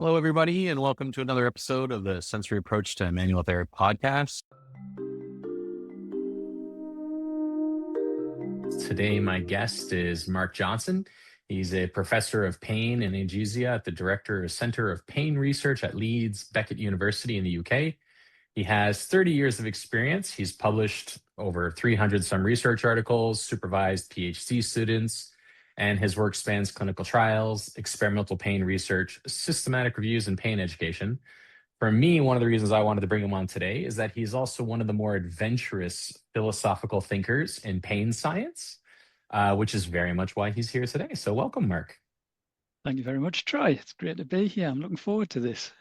Hello, everybody, and welcome to another episode of the Sensory Approach to Manual Therapy podcast. Today, my guest is Mark Johnson. He's a professor of pain and analgesia at the Director of Center of Pain Research at Leeds Beckett University in the UK. He has 30 years of experience. He's published over 300 some research articles, supervised PhD students, and his work spans clinical trials, experimental pain research, systematic reviews, and pain education. For me, one of the reasons I wanted to bring him on today is that he's also one of the more adventurous philosophical thinkers in pain science, which is very much why he's here today. So welcome, Mark. Thank you very much, Troy. It's great to be here. I'm looking forward to this.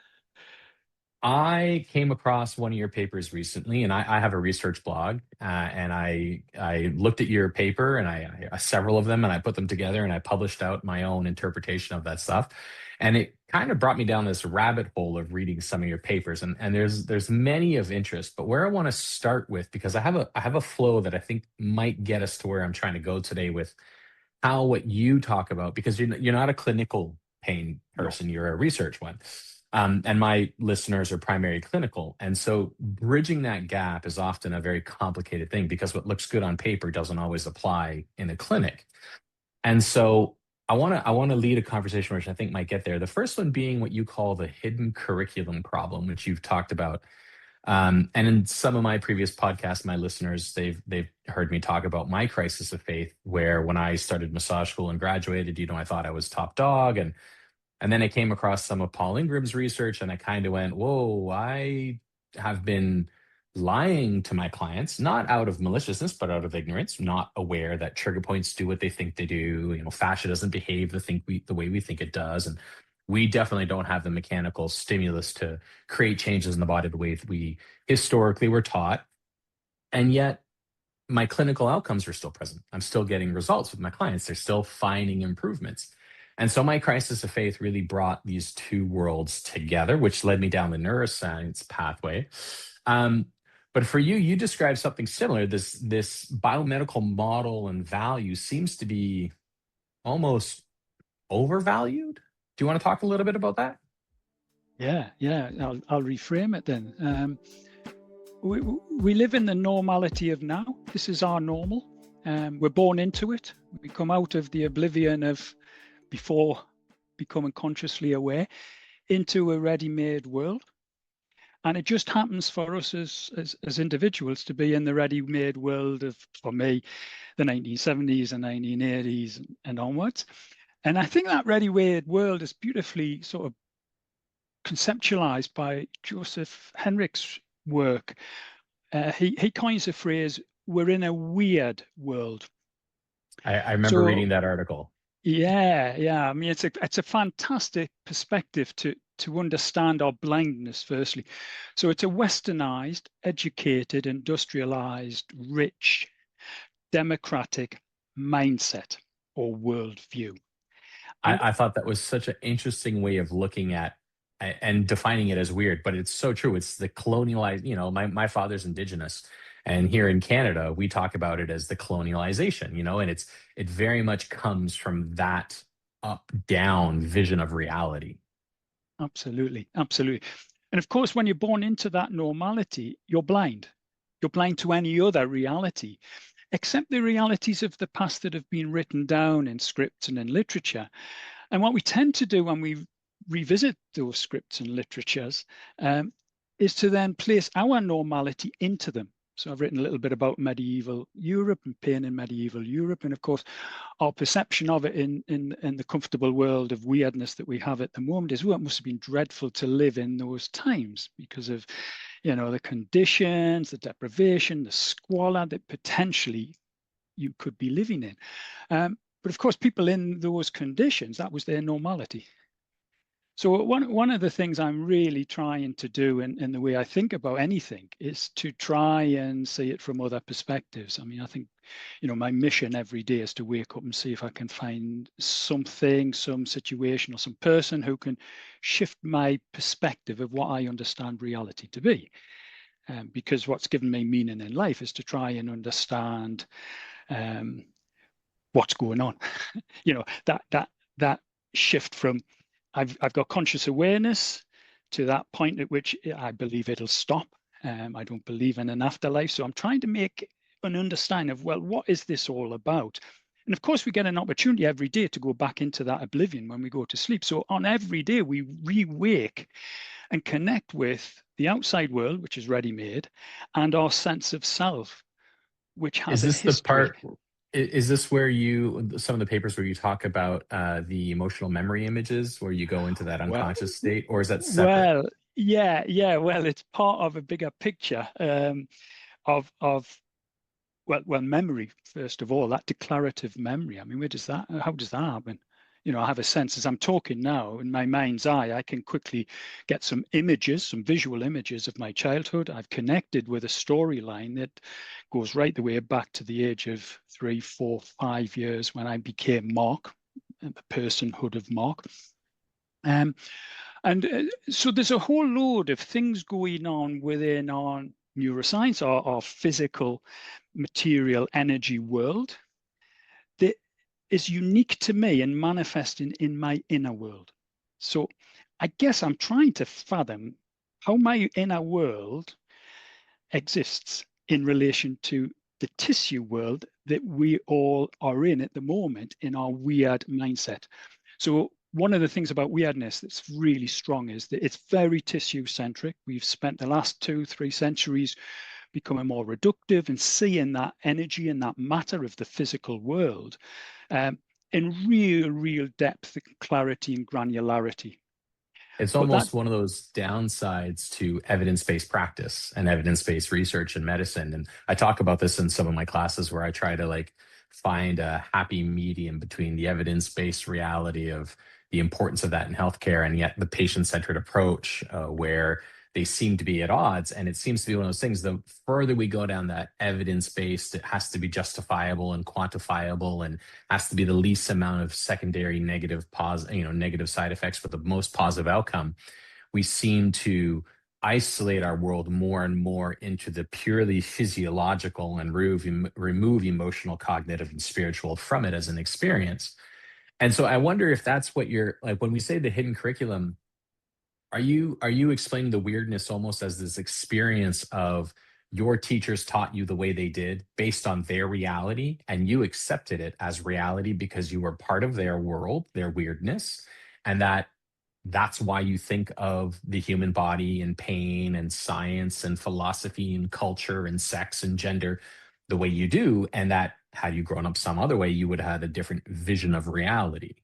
I came across one of your papers recently, and I have a research blog, and I looked at your paper and I several of them, and I put them together and I published out my own interpretation of that stuff, and it kind of brought me down this rabbit hole of reading some of your papers, and there's many of interest, but where I want to start with, because I have a flow that I think might get us to where I'm trying to go today with how what you talk about, because you're not a clinical pain No. person, you're a research one. And my listeners are primary clinical. And so bridging that gap is often a very complicated thing because what looks good on paper doesn't always apply in a clinic. And so I want to lead a conversation which I think might get there. The first one being what you call the hidden curriculum problem, which you've talked about. And in some of my previous podcasts, my listeners, they've heard me talk about my crisis of faith, where when I started massage school and graduated, I thought I was top dog, and then I came across some of Paul Ingram's research, and I kind of went, whoa, I have been lying to my clients, not out of maliciousness, but out of ignorance, not aware that trigger points do what they think they do. Fascia doesn't behave the way we think it does. And we definitely don't have the mechanical stimulus to create changes in the body the way that we historically were taught. And yet, my clinical outcomes are still present. I'm still getting results with my clients. They're still finding improvements. And so my crisis of faith really brought these two worlds together, which led me down the neuroscience pathway. Um, but for you, you described something similar. This biomedical model and value seems to be almost overvalued. Do you want to talk a little bit about that? Yeah. I'll reframe it then. We live in the normality of now. This is our normal. We're born into it. We come out of the oblivion of before becoming consciously aware into a ready-made world. And it just happens for us as individuals to be in the ready-made world of, for me, the 1970s and 1980s and onwards. And I think that ready-made world is beautifully sort of conceptualized by Joseph Henrich's work. He coins the phrase, we're in a weird world. I remember reading that article. Yeah. I mean, it's a fantastic perspective to understand our blindness, firstly. So it's a westernized, educated, industrialized, rich, democratic mindset or worldview. And I thought that was such an interesting way of looking at and defining it as weird, but it's so true. It's the colonialized, my father's indigenous. And here in Canada, we talk about it as the colonialization, and it very much comes from that up-down vision of reality. absolutely. And of course, when you're born into that normality, you're blind. You're blind to any other reality, except the realities of the past that have been written down in scripts and in literature. And what we tend to do when we revisit those scripts and literatures is to then place our normality into them. So I've written a little bit about medieval Europe and pain in medieval Europe. And of course, our perception of it in the comfortable world of weirdness that we have at the moment is, well, it must have been dreadful to live in those times because of, the conditions, the deprivation, the squalor that potentially you could be living in. But of course, people in those conditions, that was their normality. So one of the things I'm really trying to do in the way I think about anything is to try and see it from other perspectives. I mean, I think, my mission every day is to wake up and see if I can find something, some situation or some person who can shift my perspective of what I understand reality to be. Because what's given me meaning in life is to try and understand what's going on. That shift from I've got conscious awareness to that point at which I believe it'll stop. I don't believe in an afterlife. So I'm trying to make an understanding of, well, what is this all about? And of course, we get an opportunity every day to go back into that oblivion when we go to sleep. So on every day, we re-wake and connect with the outside world, which is ready-made, and our sense of self, which Is has a this the history. part? Is this where some of the papers where you talk about the emotional memory images, where you go into that Well, unconscious state, or is that separate? well, yeah. Well, it's part of a bigger picture of memory, first of all, that declarative memory. I mean, how does that happen? You know, I have a sense as I'm talking now in my mind's eye, I can quickly get some images, some visual images of my childhood. I've connected with a storyline that goes right the way back to the age of 3, 4, 5 years when I became Mark, the personhood of Mark. And so there's a whole load of things going on within our neuroscience, our physical material energy world that is unique to me and manifesting in my inner world. So I guess I'm trying to fathom how my inner world exists in relation to the tissue world that we all are in at the moment in our weird mindset. So one of the things about weirdness that's really strong is that it's very tissue-centric. We've spent the last 2-3 centuries becoming more reductive and seeing that energy and that matter of the physical world in real depth, clarity and granularity. It's But that, almost one of those downsides to evidence-based practice and evidence-based research in medicine. And I talk about this in some of my classes where I try to like find a happy medium between the evidence-based reality of the importance of that in healthcare and yet the patient-centered approach where they seem to be at odds. And it seems to be one of those things, the further we go down that evidence-based, it has to be justifiable and quantifiable and has to be the least amount of secondary negative side effects for the most positive outcome. We seem to isolate our world more and more into the purely physiological and remove emotional, cognitive, and spiritual from it as an experience. And so I wonder if that's what you're like when we say the hidden curriculum. Are you explaining the weirdness almost as this experience of your teachers taught you the way they did based on their reality and you accepted it as reality because you were part of their world, their weirdness, and that's why you think of the human body and pain and science and philosophy and culture and sex and gender the way you do, and that had you grown up some other way, you would have had a different vision of reality.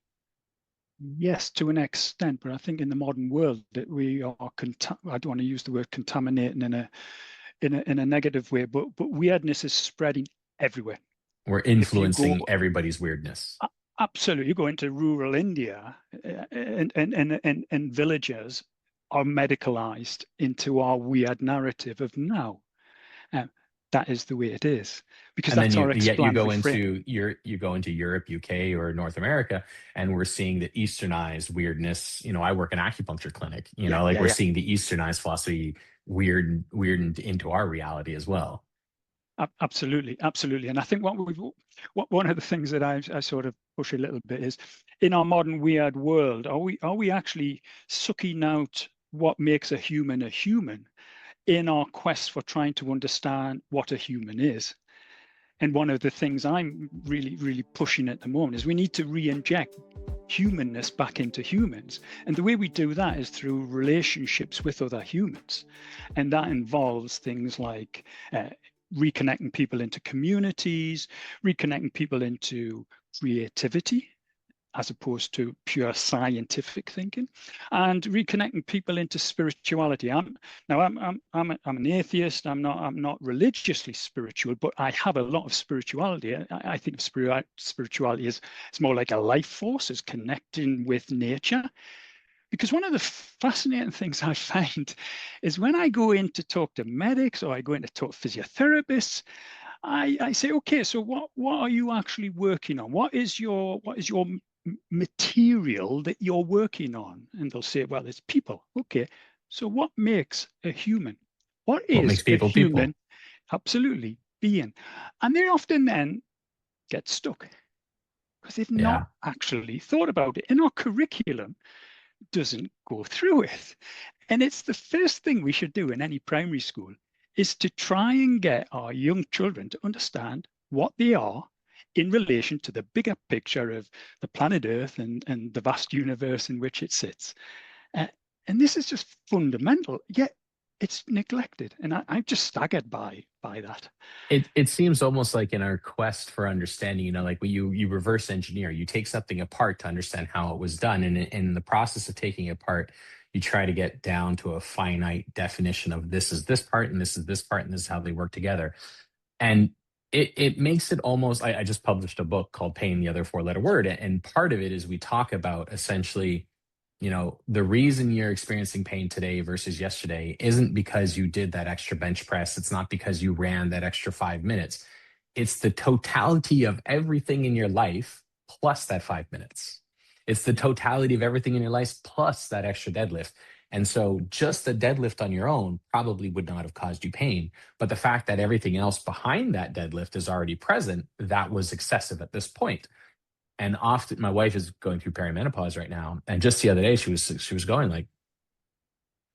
yes, to an extent, but I think in the modern world that we are, I don't want to use the word contaminating in a negative way, but weirdness is spreading everywhere. We're If you go influencing everybody's weirdness. Absolutely, you go into rural India, and villagers are medicalized into our weird narrative of now. Um, that is the way it is because And then that's our yet you go explanatory frame. into Europe, UK, or North America, and we're seeing the Easternized weirdness. I work in acupuncture clinic. Yeah, Like yeah, we're yeah. seeing the Easternized philosophy weird into our reality as well. Absolutely, absolutely. And I think what one of the things that I sort of push a little bit is in our modern weird world, are we actually sucking out what makes a human in our quest for trying to understand what a human is? And one of the things I'm really pushing at the moment is we need to re-inject humanness back into humans. And the way we do that is through relationships with other humans. And that involves things like reconnecting people into communities, reconnecting people into creativity, as opposed to pure scientific thinking, and reconnecting people into spirituality. I'm an atheist. I'm not religiously spiritual, but I have a lot of spirituality. I think of spirituality as it's more like a life force, as connecting with nature. Because one of the fascinating things I find is when I go in to talk to medics or I go in to talk to physiotherapists, I say, okay, so what are you actually working on? What is your material that you're working on? And they'll say, well, it's people. Okay, so what makes a human? What What is makes a people human? people? Absolutely being. And they often then get stuck because they've not Yeah. actually thought about it. In our curriculum, doesn't go through it. And it's the first thing we should do in any primary school, is to try and get our young children to understand what they are in relation to the bigger picture of the planet Earth and the vast universe in which it sits. Uh, and this is just fundamental, yet it's neglected. And I'm just staggered by that. It seems almost like in our quest for understanding, like when you reverse engineer, you take something apart to understand how it was done, and in the process of taking it apart, you try to get down to a finite definition of this is this part and this is this part and this is how they work together. And it makes it almost. I just published a book called Pain, the Other Four-Letter Word, and part of it is we talk about essentially, the reason you're experiencing pain today versus yesterday isn't because you did that extra bench press. It's not because you ran that extra 5 minutes. It's the totality of everything in your life plus that 5 minutes. It's the totality of everything in your life plus that extra deadlift. And so just the deadlift on your own probably would not have caused you pain. But the fact that everything else behind that deadlift is already present, that was excessive at this point. And often my wife is going through perimenopause right now. And just the other day, she was going like,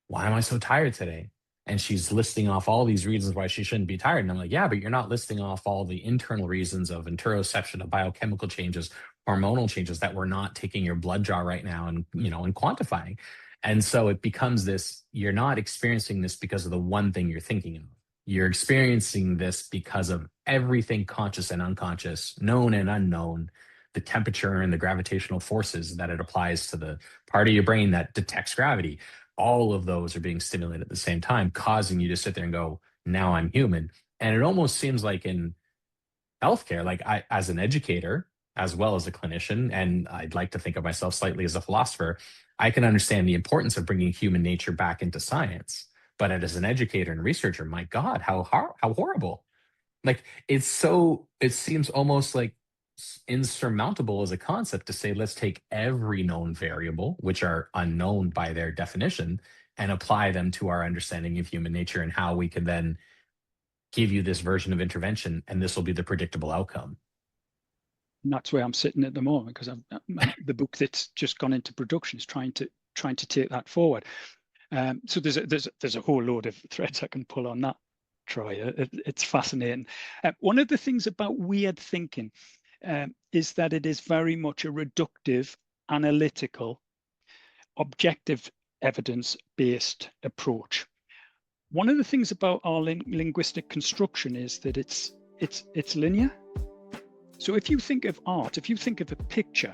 why am I so tired today? And she's listing off all these reasons why she shouldn't be tired. And I'm like, yeah, but you're not listing off all the internal reasons of interoception, of biochemical changes, hormonal changes that we're not taking your blood draw right now and quantifying. And so it becomes this, you're not experiencing this because of the one thing you're thinking of. You're experiencing this because of everything conscious and unconscious, known and unknown, the temperature and the gravitational forces that it applies to the part of your brain that detects gravity. All of those are being stimulated at the same time, causing you to sit there and go, now I'm human. And it almost seems like in healthcare, like I, as an educator, as well as a clinician, and I'd like to think of myself slightly as a philosopher, I can understand the importance of bringing human nature back into science. But as an educator and researcher, my God, how horrible. Like it seems almost like insurmountable as a concept to say, let's take every known variable, which are unknown by their definition, and apply them to our understanding of human nature and how we can then give you this version of intervention, and this will be the predictable outcome. And that's where I'm sitting at the moment, because the book that's just gone into production is trying to take that forward. So there's a whole load of threads I can pull on that, Troy. It's fascinating. One of the things about weird thinking is that it is very much a reductive, analytical, objective, evidence-based approach. One of the things about our linguistic construction is that it's linear. So if you think of art, if you think of a picture,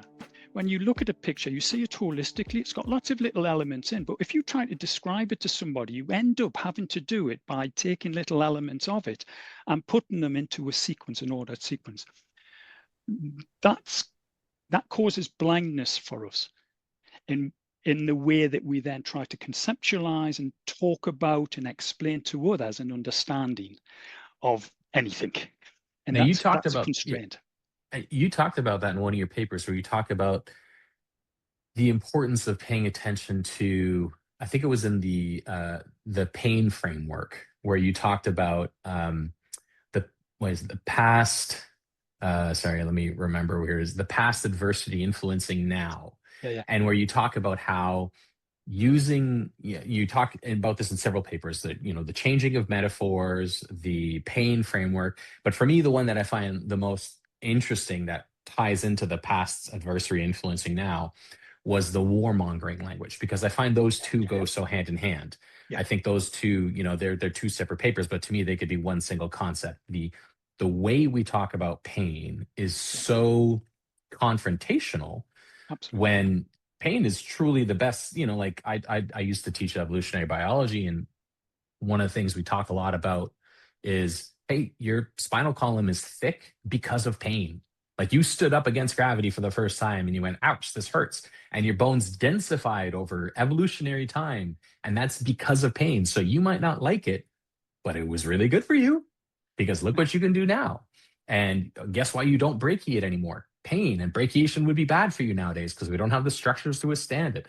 when you look at a picture, you see it holistically. It's got lots of little elements in, but if you try to describe it to somebody, you end up having to do it by taking little elements of it and putting them into a sequence, an ordered sequence. That causes blindness for us in the way that we then try to conceptualize and talk about and explain to others an understanding of anything. And Now that's a constraint. You talked about that in one of your papers where you talk about the importance of paying attention to, I think it was in the pain framework, where you talked about the past. Sorry, let me remember where is the past adversity influencing now. Yeah. And where you talk about how you talk about this in several papers, that the changing of metaphors, the pain framework. But for me, the one that I find the most interesting that ties into the past adversary influencing now was the warmongering language, because I find those two go so hand in hand. Yeah. I think those two, they're two separate papers, but to me they could be one single concept. The way we talk about pain is so confrontational. Absolutely. When pain is truly the best. Like I used to teach evolutionary biology, and one of the things we talk a lot about is, hey, your spinal column is thick because of pain. Like you stood up against gravity for the first time and you went, ouch, this hurts. And your bones densified over evolutionary time. And that's because of pain. So you might not like it, but it was really good for you, because look what you can do now. And guess why you don't brachiate anymore? Pain and brachiation would be bad for you nowadays because we don't have the structures to withstand it.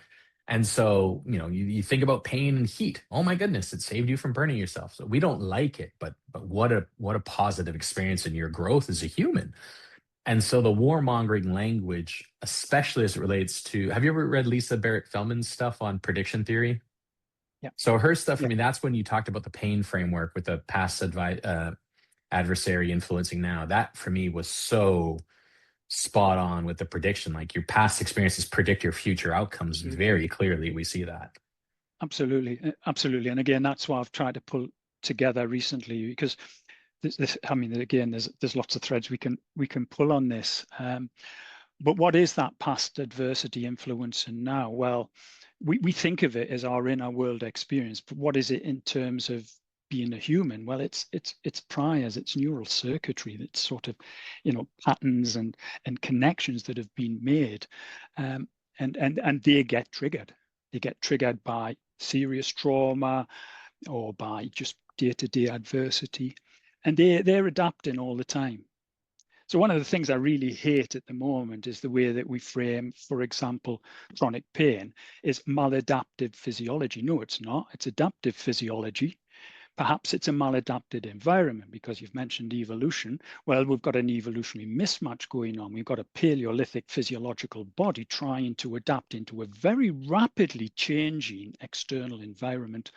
And so, you think about pain and heat. Oh my goodness, it saved you from burning yourself. So we don't like it, but what a positive experience in your growth as a human. And so the warmongering language, especially as it relates to, have you ever read Lisa Barrett Feldman's stuff on prediction theory? Yeah, So her stuff, I yeah, mean, that's when you talked about the pain framework with the past adversary influencing now. That for me was so spot on with the prediction. Like your past experiences predict your future outcomes absolutely, very clearly. We see that. absolutely, absolutely. And again, that's what I've tried to pull together recently, because I mean, again, there's lots of threads we can pull on this. But what is that past adversity influence and now? Well, we think of it as our inner world experience, but what is it in terms of being a human? Well, it's priors, it's neural circuitry, that's sort of, patterns and connections that have been made, and they get triggered. They get triggered by serious trauma or by just day-to-day adversity, and they're adapting all the time. So one of the things I really hate at the moment is the way that we frame, for example, chronic pain is maladaptive physiology. No, it's not. It's adaptive physiology. Perhaps it's a maladapted environment, because you've mentioned evolution. Well, we've got an evolutionary mismatch going on. We've got a Paleolithic physiological body trying to adapt into a very rapidly changing external environment.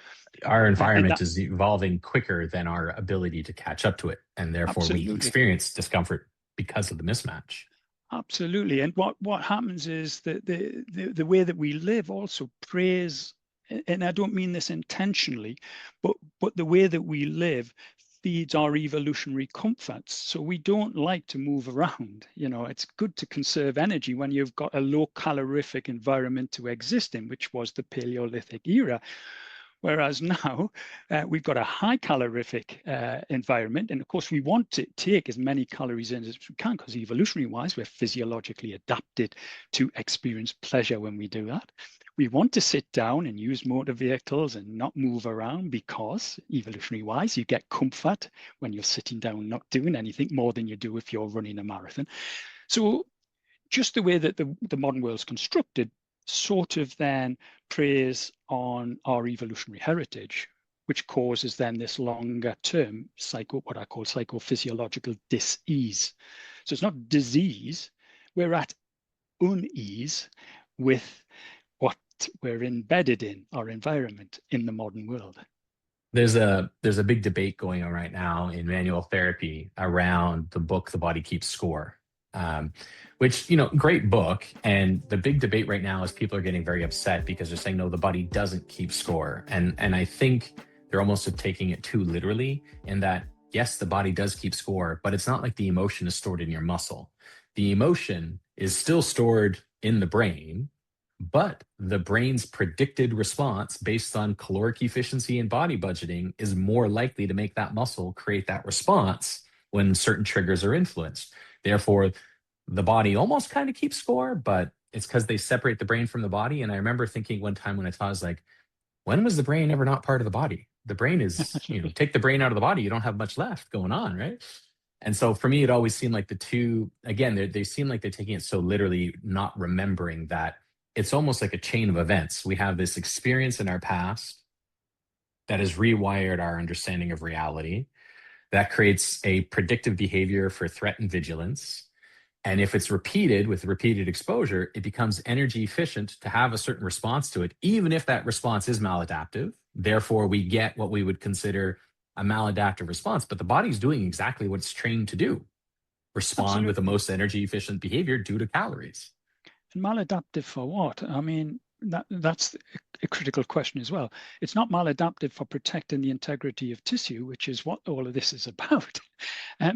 Our And environment that, is evolving quicker than our ability to catch up to it. And therefore we absolutely. experience discomfort because of the mismatch. Absolutely. And what happens is that the way that we live also preys, and I don't mean this intentionally, but the way that we live feeds our evolutionary comforts. So we don't like to move around. It's good to conserve energy when you've got a low calorific environment to exist in, which was the Paleolithic era. Whereas now we've got a high calorific environment. And of course, we want to take as many calories in as we can, because evolutionary wise, we're physiologically adapted to experience pleasure when we do that. We want to sit down and use motor vehicles and not move around, because evolutionary wise, you get comfort when you're sitting down, not doing anything, more than you do if you're running a marathon. So just the way that the modern world's constructed sort of then preys on our evolutionary heritage, which causes then this longer term what I call psychophysiological dis-ease. So it's not disease, we're at unease with what we're embedded in, our environment in the modern world. There's a big debate going on right now in manual therapy around the book The Body Keeps Score, um, which, great book. And the big debate right now is people are getting very upset because they're saying, no, the body doesn't keep score. And I think they're almost taking it too literally, in that, yes, the body does keep score, but it's not like the emotion is stored in your muscle. The emotion is still stored in the brain, but the brain's predicted response based on caloric efficiency and body budgeting is more likely to make that muscle create that response when certain triggers are influenced. Therefore, the body almost kind of keeps score, but it's because they separate the brain from the body. And I remember thinking one time when I taught, I was like, when was the brain ever not part of the body? The brain is, take the brain out of the body, you don't have much left going on, right? And so for me, it always seemed like the two, again, they seem like they're taking it so literally, not remembering that it's almost like a chain of events. We have this experience in our past that has rewired our understanding of reality, that creates a predictive behavior for threat and vigilance. And if it's repeated with repeated exposure, it becomes energy efficient to have a certain response to it, even if that response is maladaptive. Therefore, we get what we would consider a maladaptive response, but the body's doing exactly what it's trained to do: respond with the Absolutely. most energy efficient behavior due to calories. And maladaptive for what? I mean, that's a critical question as well. It's not maladaptive for protecting the integrity of tissue, which is what all of this is about.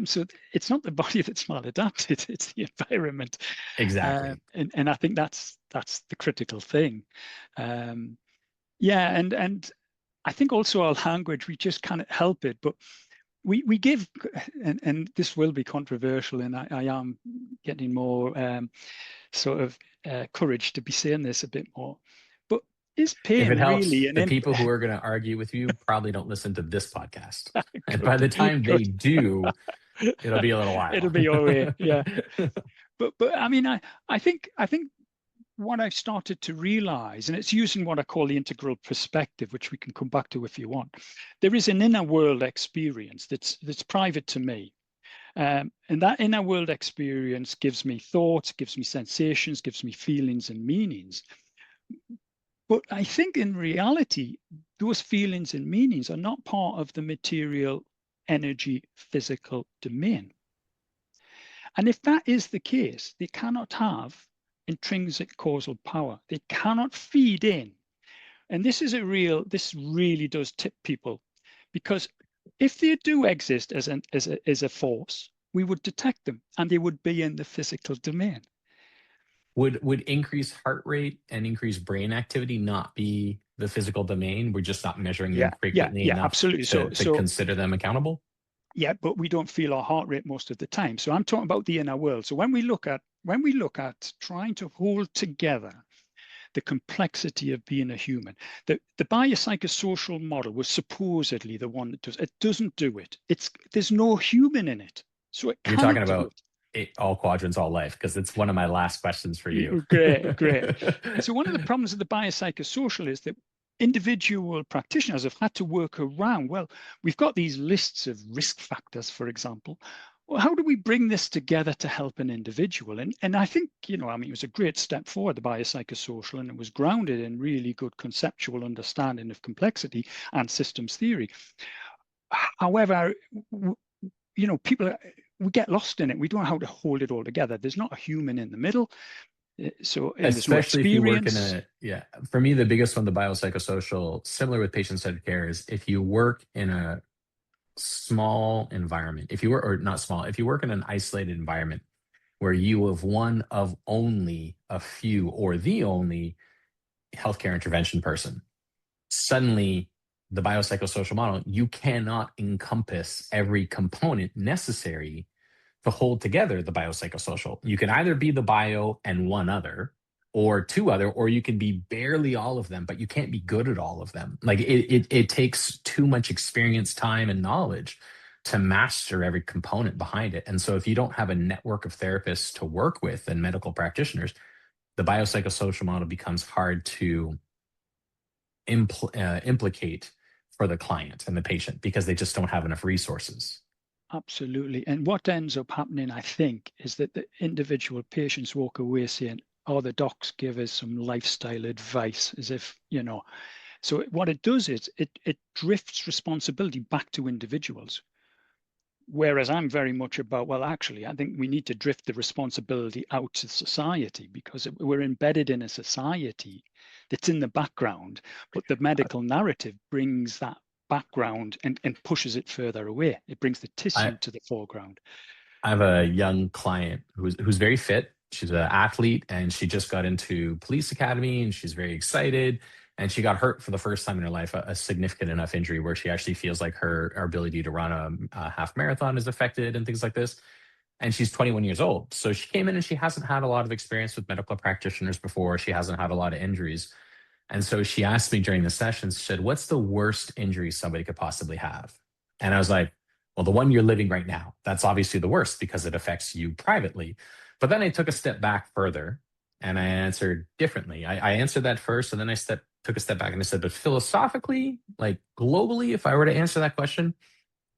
So it's not the body that's maladapted; it's the environment. Exactly. And I think that's the critical thing. Yeah, and I think also our language, we just can't help it, but we give, and this will be controversial, and I am getting more sort of courage to be saying this a bit more. But is If it pain helps, really the people who are going to argue with you probably don't listen to this podcast. And by good, the time they good. do, it'll be a little It'll while. be all right. Yeah. But I mean, I think what I've started to realize, and it's using what I call the integral perspective, which we can come back to if you want. There is an inner world experience that's private to me. And that inner world experience gives me thoughts, gives me sensations, gives me feelings and meanings. But I think in reality, those feelings and meanings are not part of the material energy physical domain. And if that is the case, they cannot have intrinsic causal power. They cannot feed in. And this really does tip people, because if they do exist as a force, we would detect them and they would be in the physical domain. Would increased heart rate and increased brain activity not be the physical domain? We're just not measuring them frequently Yeah, enough absolutely. to consider them accountable? Yeah, but we don't feel our heart rate most of the time. So I'm talking about the inner world. So when we look at trying to hold together the complexity of being a human, the biopsychosocial model was supposedly the one that does it. Doesn't do it. There's no human in it, so it You're cannot talking do about all quadrants, all life, because it's one of my last questions for you. it. Great. And so one of the problems of the biopsychosocial is that individual practitioners have had to work around, well, we've got these lists of risk factors, for example. Well, how do we bring this together to help an individual? And I think, it was a great step forward, the biopsychosocial, and it was grounded in really good conceptual understanding of complexity and systems theory. However, people, we get lost in it. We don't know how to hold it all together. There's not a human in the middle. And there's no Especially if you work in experience. for me, the biggest one, the biopsychosocial, similar with patient-centered care, is if you work in a small environment, if you work, or not small, if you work in an isolated environment where you have one of only a few or the only healthcare intervention person, suddenly the biopsychosocial model, you cannot encompass every component necessary to hold together the biopsychosocial. You can either be the bio and one other, or two other, or you can be barely all of them, but you can't be good at all of them. Like it takes too much experience, time, and knowledge to master every component behind it. And so if you don't have a network of therapists to work with and medical practitioners, the biopsychosocial model becomes hard to implicate for the client and the patient because they just don't have enough resources. Absolutely. And what ends up happening, I think, is that the individual patients walk away saying, oh, the docs give us some lifestyle advice, as if, So what it does is it drifts responsibility back to individuals. Whereas I'm very much about, well, actually, I think we need to drift the responsibility out to society, because we're embedded in a society that's in the background, but the medical narrative brings that background and pushes it further away. It brings the I, tissue to the foreground. I have a young client who's very fit. She's an athlete and she just got into police academy and she's very excited. And she got hurt for the first time in her life, a significant enough injury where she actually feels like her ability to run a half marathon is affected and things like this. And she's 21 years old. So she came in and she hasn't had a lot of experience with medical practitioners before. She hasn't had a lot of injuries. And so she asked me during the session, she said, what's the worst injury somebody could possibly have? And I was like, well, the one you're living right now, that's obviously the worst because it affects you privately. But then I took a step back further and I answered differently. I answered that first, and then took a step back and I said, but philosophically, like globally, if I were to answer that question,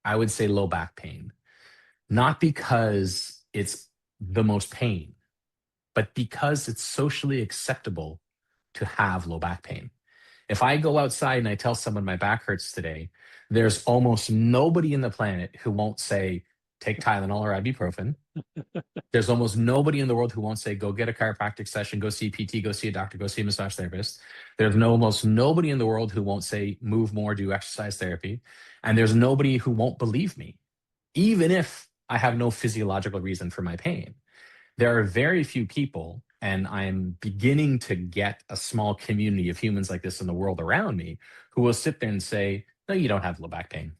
I would say low back pain. Not because it's the most pain, but because it's socially acceptable to have low back pain. If I go outside and I tell someone my back hurts today, there's almost nobody in the planet who won't say, take Tylenol or ibuprofen. There's almost nobody in the world who won't say, go get a chiropractic session, go see a PT, go see a doctor, go see a massage therapist. There's almost nobody in the world who won't say, move more, do exercise therapy. And there's nobody who won't believe me, even if I have no physiological reason for my pain. There are very few people, and I'm beginning to get a small community of humans like this in the world around me, who will sit there and say, no, you don't have low back pain.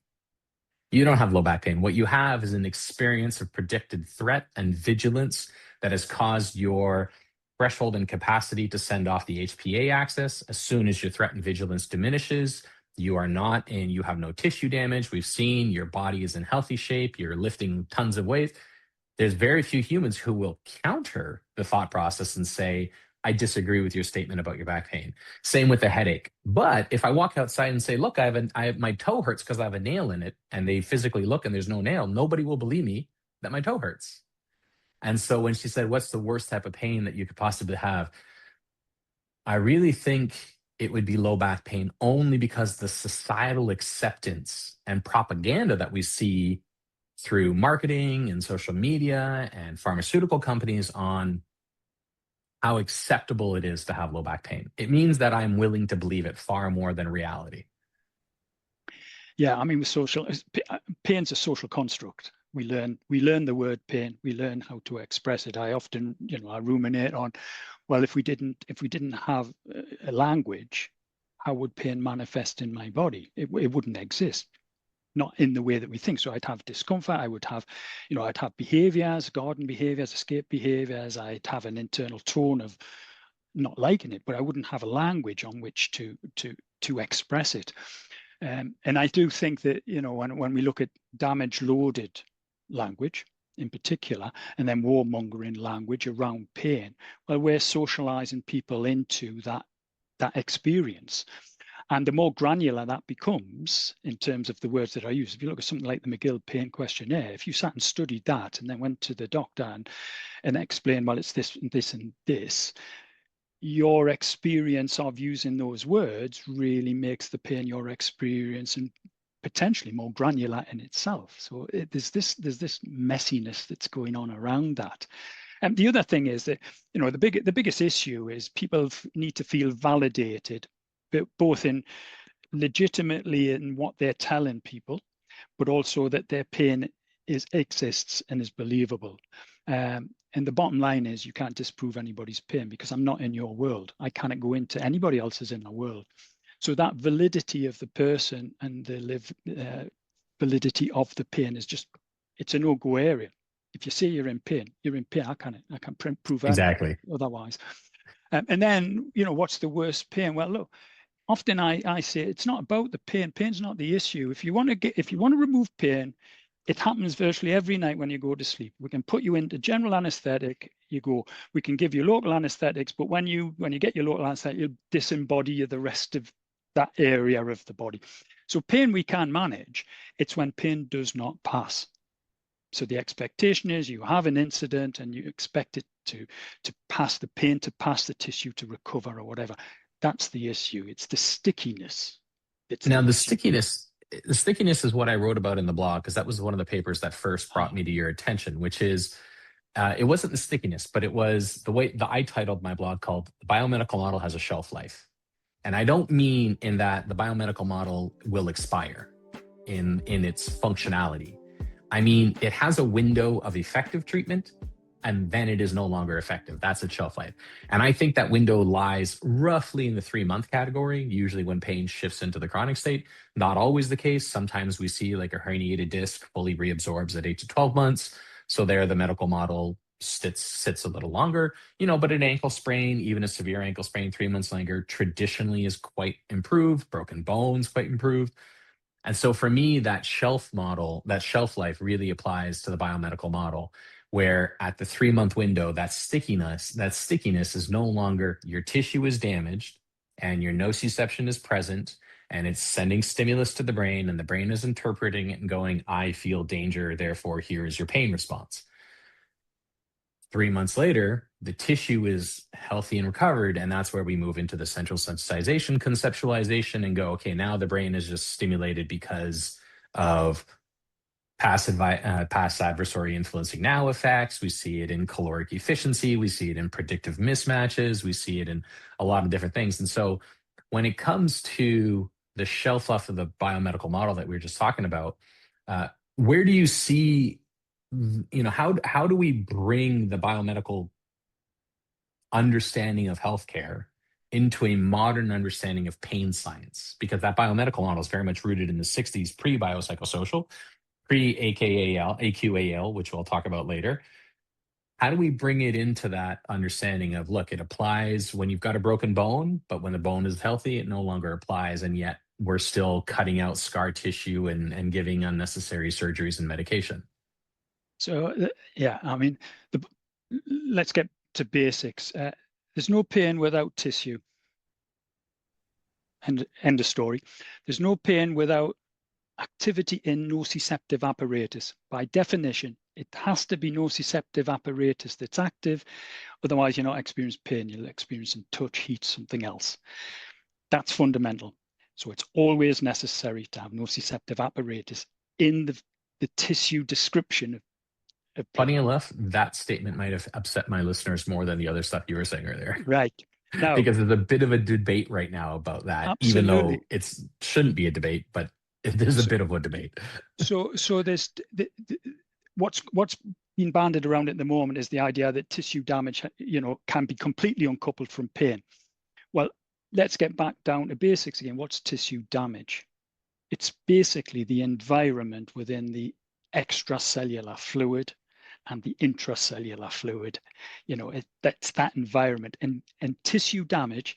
You don't have low back pain. What you have is an experience of predicted threat and vigilance that has caused your threshold and capacity to send off the HPA axis. As soon as your threat and vigilance diminishes, you are not, and you have no tissue damage. We've seen your body is in healthy shape. You're lifting tons of weight. There's very few humans who will counter the thought process and say, I disagree with your statement about your back pain. Same with the headache. But if I walk outside and say, look, my toe hurts because I have a nail in it, and they physically look and there's no nail, nobody will believe me that my toe hurts. And so when she said, what's the worst type of pain that you could possibly have? I really think it would be low back pain, only because the societal acceptance and propaganda that we see through marketing and social media and pharmaceutical companies on how acceptable it is to have low back pain. It means that I'm willing to believe it far more than reality. Yeah, I mean, with pain's a social construct. We learn the word pain. We learn how to express it. I often, I ruminate on, well, if we didn't have a language, how would pain manifest in my body? It wouldn't exist, not in the way that we think. So I'd have discomfort. I would have, I'd have behaviors, garden behaviors, escape behaviors. I'd have an internal tone of not liking it, but I wouldn't have a language on which to express it. And I do think that, when we look at damage-loaded language in particular, and then warmongering language around pain, well, we're socializing people into that experience. And the more granular that becomes in terms of the words that I use, if you look at something like the McGill Pain Questionnaire, if you sat and studied that and then went to the doctor and explained, well, it's this and this and this, your experience of using those words really makes the pain you're experiencing potentially more granular in itself. So there's this messiness that's going on around that. And the other thing is that, the biggest issue is people need to feel validated, both in legitimately in what they're telling people, but also that their pain exists and is believable. And the bottom line is, you can't disprove anybody's pain, because I'm not in your world. I cannot go into anybody else's inner world. So that validity of the person and the validity of the pain is it's a no-go area. If you say you're in pain, you're in pain. I can't prove Exactly. otherwise. And then, what's the worst pain? Well, look, often I say it's not about the pain. Pain's not the issue. If you want to remove pain, it happens virtually every night when you go to sleep. We can put you into general anesthetic. We can give you local anesthetics, but when you get your local anesthetic, you'll disembody the rest of that area of the body. So pain we can manage. It's when pain does not pass. So the expectation is you have an incident and you expect it to pass, the pain to pass, the tissue to recover or whatever. That's the issue. It's the stickiness. The stickiness is what I wrote about in the blog, because that was one of the papers that first brought me to your attention, which is it wasn't the stickiness, but it was the way that I titled my blog called "The Biomedical Model Has a Shelf Life." And I don't mean in that the biomedical model will expire in its functionality. I mean, it has a window of effective treatment, and then it is no longer effective. That's its shelf life. And I think that window lies roughly in the 3-month category, usually when pain shifts into the chronic state. Not always the case. Sometimes we see like a herniated disc fully reabsorbs at 8 to 12 months. So there, the medical model sits a little longer, but an ankle sprain, even a severe ankle sprain, 3 months longer, traditionally is quite improved. Broken bones, quite improved. And so for me, that shelf life really applies to the biomedical model, where at the 3-month window, that stickiness is no longer, your tissue is damaged and your nociception is present, and it's sending stimulus to the brain, and the brain is interpreting it and going, I feel danger, therefore here is your pain response. 3 months later, the tissue is healthy and recovered, and that's where we move into the central sensitization conceptualization and go, okay, now the brain is just stimulated because of past adversary influencing now effects. We see it in caloric efficiency. We see it in predictive mismatches. We see it in a lot of different things. And so when it comes to the shelf life of the biomedical model that we were just talking about, where do you see, how do we bring the biomedical understanding of healthcare into a modern understanding of pain science? Because that biomedical model is very much rooted in the 60s, pre-biopsychosocial, pre-AQAL, which we'll talk about later. How do we bring it into that understanding of, look, it applies when you've got a broken bone, but when the bone is healthy, it no longer applies, and yet we're still cutting out scar tissue and giving unnecessary surgeries and medication? So, I mean, let's get to basics. There's no pain without tissue. And end of story. There's no pain without activity in nociceptive apparatus. By definition, it has to be nociceptive apparatus that's active. Otherwise, you're not experiencing pain. You'll experience some touch, heat, something else. That's fundamental. So it's always necessary to have nociceptive apparatus in the tissue description of Funny pain. enough, that statement might have upset my listeners more than the other stuff you were saying earlier. Right. Now, Because there's a bit of a debate right now about that, even absolutely. though it shouldn't be a debate, but there's a bit of a debate. So there's what's been banded around at the moment is the idea that tissue damage, can be completely uncoupled from pain. Well, let's get back down to basics again. What's tissue damage? It's basically the environment within the extracellular fluid and the intracellular fluid. That's that environment. And tissue damage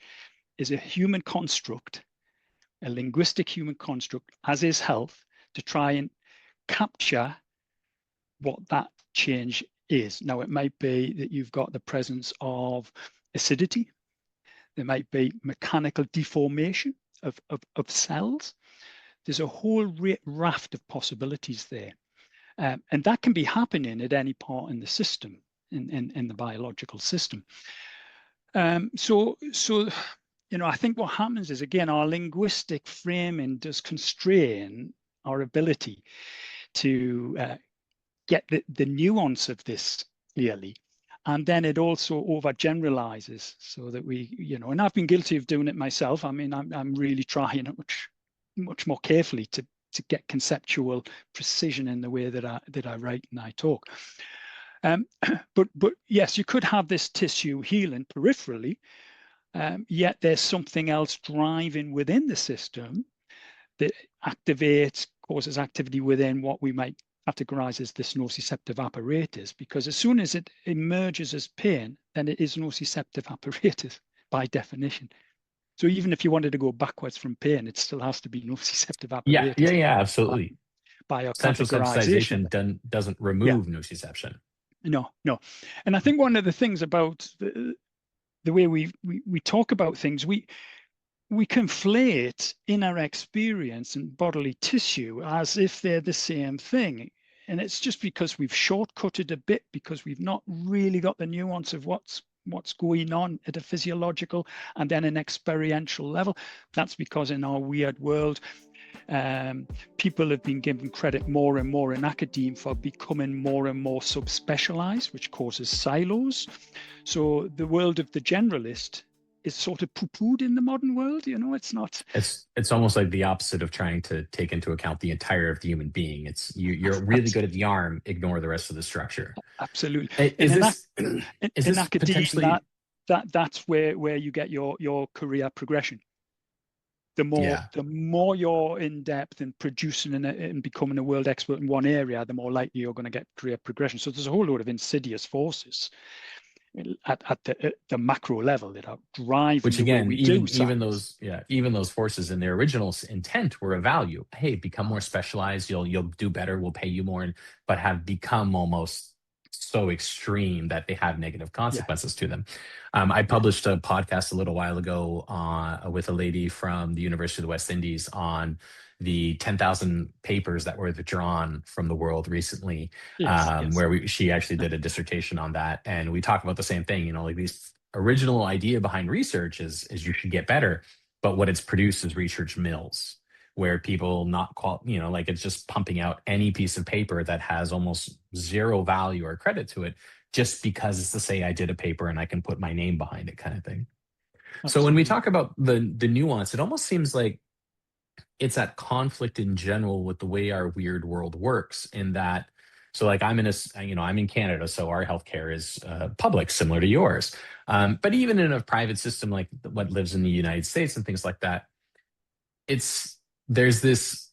is a human construct, a linguistic human construct, as is health, to try and capture what that change is. Now, it might be that you've got the presence of acidity. There might be mechanical deformation of cells. There's a whole raft of possibilities there. And that can be happening at any part in the system, in the biological system. So I think what happens is, again, our linguistic framing does constrain our ability to get the nuance of this clearly. And then it also overgeneralizes so that we, and I've been guilty of doing it myself. I mean, I'm really trying much more carefully to get conceptual precision in the way that I write and I talk. But yes, you could have this tissue healing peripherally, yet there's something else driving within the system that causes activity within what we might categorize as this nociceptive apparatus, because as soon as it emerges as pain, then it is nociceptive apparatus by definition. So even if you wanted to go backwards from pain, it still has to be nociceptive apparatus. Yeah, absolutely. By our Central categorization doesn't remove nociception. No. And I think one of the things about the way we talk about things, we conflate inner experience and bodily tissue as if they're the same thing. And it's just because we've shortcutted a bit, because we've not really got the nuance of what's going on at a physiological and then an experiential level. That's because in our weird world, people have been given credit more and more in academia for becoming more and more subspecialized, which causes silos. So the world of the generalist is sort of poo-pooed in the modern world. It's not. It's almost like the opposite of trying to take into account the entire of the human being. It's you're really good at the arm, ignore the rest of the structure. Absolutely. Is this academia, potentially that's where you get your career progression. The more you're in depth in producing and becoming a world expert in one area, the more likely you're going to get career progression. So there's a whole load of insidious forces at the macro level that are driving which the again, way we do even those forces in their original intent were a value. Hey, become more specialized, you'll do better, we'll pay you more, but have become almost so extreme that they have negative consequences to them. I published a podcast a little while ago with a lady from the University of the West Indies on the 10,000 papers that were withdrawn from the world recently, where she actually did a dissertation on that. And we talk about the same thing, like these original idea behind research is you should get better, but what it's produced is research mills where people like it's just pumping out any piece of paper that has almost zero value or credit to it just because it's to say I did a paper and I can put my name behind it kind of thing. Absolutely. So when we talk about the nuance, it almost seems like it's at conflict in general with the way our weird world works in that. So like I'm in Canada, so our healthcare is public, similar to yours. But even in a private system like what lives in the United States and things like that, there's this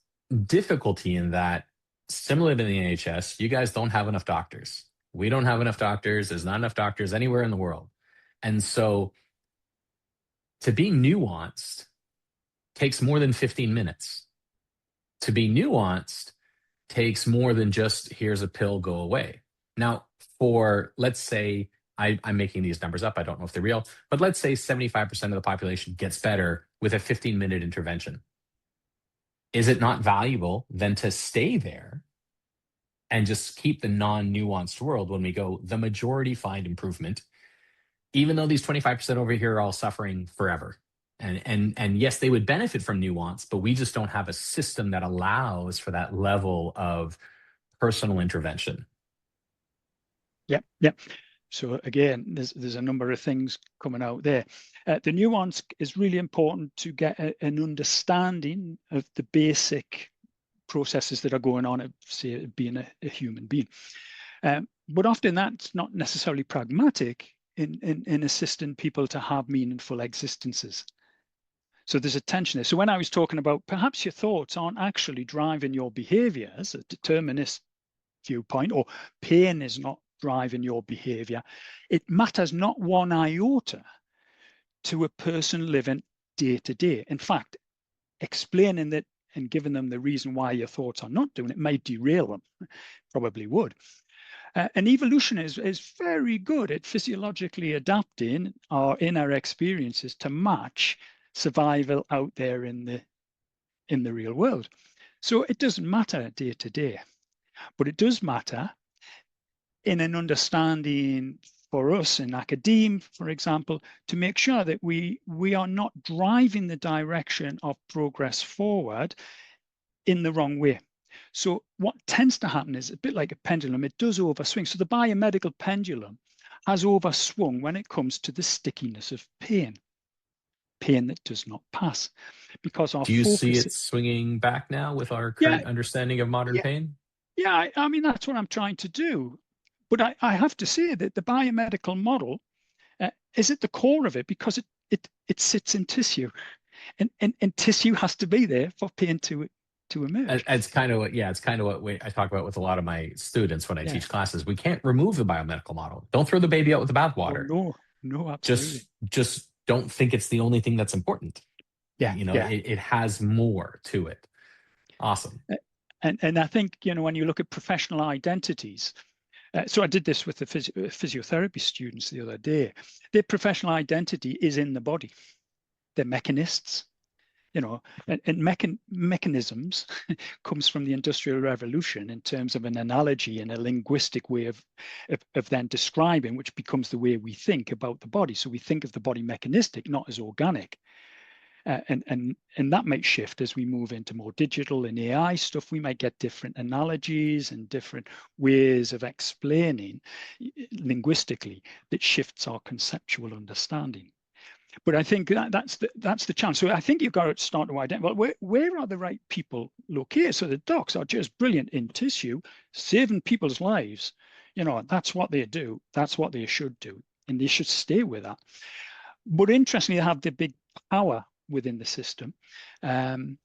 difficulty in that, similar to the NHS, you guys don't have enough doctors. We don't have enough doctors. There's not enough doctors anywhere in the world. And so to be nuanced takes more than 15 minutes. To be nuanced takes more than just here's a pill, go away. Now, let's say, I'm making these numbers up, I don't know if they're real, but let's say 75% of the population gets better with a 15-minute intervention. is it not valuable then to stay there and just keep the non-nuanced world when we go, the majority find improvement, even though these 25% over here are all suffering forever? And yes, they would benefit from nuance, but we just don't have a system that allows for that level of personal intervention. Yeah, yeah. So again, there's a number of things coming out there. The nuance is really important to get an understanding of the basic processes that are going on at, say, being a human being. But often that's not necessarily pragmatic in assisting people to have meaningful existences. So there's a tension there. So when I was talking about perhaps your thoughts aren't actually driving your behavior as a determinist viewpoint, or pain is not driving your behavior, it matters not one iota to a person living day to day. In fact, explaining that and giving them the reason why your thoughts are not doing it may derail them, probably would. And evolution is very good at physiologically adapting our inner experiences to match survival out there in the real world. So it doesn't matter day to day, but it does matter in an understanding for us in academia, for example, to make sure that we are not driving the direction of progress forward in the wrong way. So what tends to happen is a bit like a pendulum, it does overswing. So the biomedical pendulum has overswung when it comes to the stickiness of pain that does not pass, because our Do you see focus. it swinging back now with our Yeah, current understanding of modern yeah, pain? yeah. I mean, that's what I'm trying to do. But I have to say that the biomedical model is at the core of it, because it sits in tissue, and tissue has to be there for pain to emerge. It's kind of what, yeah, it's kind of what I talk about with a lot of my students when I Yeah. teach classes. We can't remove the biomedical model. Don't throw the baby out with the Oh bathwater. no, no, absolutely. Just don't think it's the only thing that's important. Yeah, yeah. It has more to it. Awesome. And I think, when you look at professional identities, so I did this with the physiotherapy students the other day. Their professional identity is in the body. They're mechanists, and mechanisms comes from the Industrial Revolution in terms of an analogy and a linguistic way of then describing, which becomes the way we think about the body. So we think of the body mechanistic, not as organic. And that might shift as we move into more digital and AI stuff. We might get different analogies and different ways of explaining linguistically that shifts our conceptual understanding. But I think that's the challenge. So I think you've got to start to identify, well, where are the right people located? So the docs are just brilliant in tissue, saving people's lives. That's what they do. That's what they should do, and they should stay with that. But interestingly, they have the big power within the system, and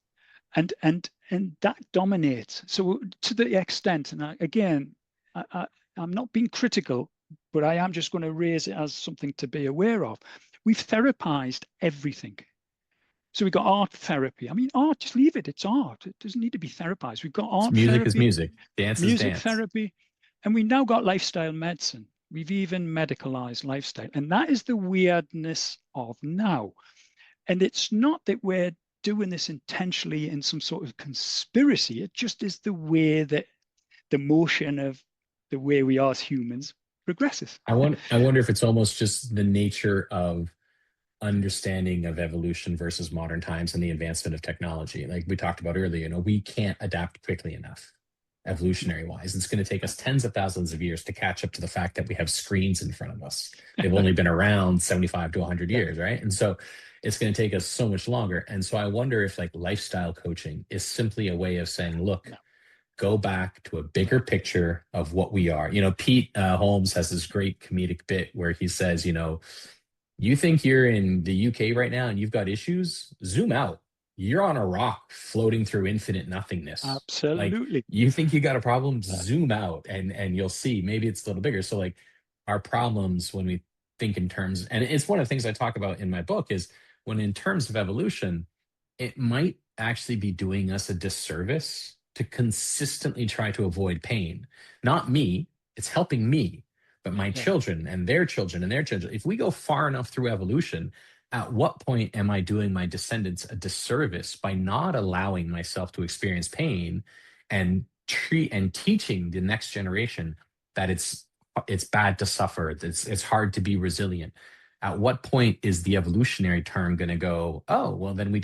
that dominates. So to the extent, and I'm not being critical, but I am just going to raise it as something to be aware of. We've therapized everything. So we've got art therapy. I mean, art, just leave it. It's art. It doesn't need to be therapized. We've got art Music is therapy, music. Dance is music dance. therapy, and we've now got lifestyle medicine. We've even medicalized lifestyle. And that is the weirdness of now. And it's not that we're doing this intentionally in some sort of conspiracy. It just is the way that the motion of the way we are as humans progresses. I wonder if it's almost just the nature of understanding of evolution versus modern times and the advancement of technology. Like we talked about earlier, we can't adapt quickly enough evolutionary wise. It's going to take us tens of thousands of years to catch up to the fact that we have screens in front of us. They've only been around 75 to 100 years, right? And so it's going to take us so much longer. And so I wonder if like lifestyle coaching is simply a way of saying, look, No. go back to a bigger picture of what we are. Pete Holmes has this great comedic bit where he says, you think you're in the UK right now and you've got issues? Zoom out. You're on a rock floating through infinite nothingness. Like Absolutely. you think you got a problem? Zoom out and you'll see maybe it's a little bigger. So like our problems when we think in terms, and it's one of the things I talk about in my book is when in terms of evolution, it might actually be doing us a disservice to consistently try to avoid pain. Not me, it's helping me, but my children and their children and their children. If we go far enough through evolution, At what point am I doing my descendants a disservice by not allowing myself to experience pain and treat and teaching the next generation that it's bad to suffer, it's hard to be resilient? At what point is the evolutionary term going to go, oh, well, then we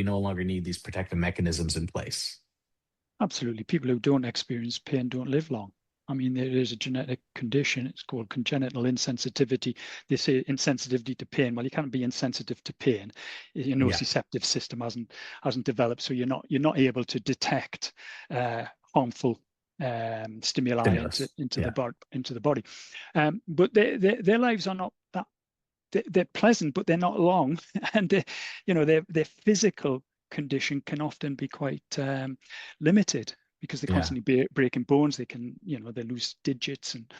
no longer need these protective mechanisms in place? Absolutely. People who don't experience pain don't live long. I mean, there is a genetic condition. It's called congenital insensitivity. They say insensitivity to pain. Well, you can't be insensitive to pain. Your Yeah, nociceptive system hasn't developed, so you're not able to detect harmful stimuli stimulus. into Yeah. the body. But their lives are not that. They're pleasant, but they're not long, and their physical condition can often be quite limited because they're Yeah. constantly breaking bones. They lose digits, and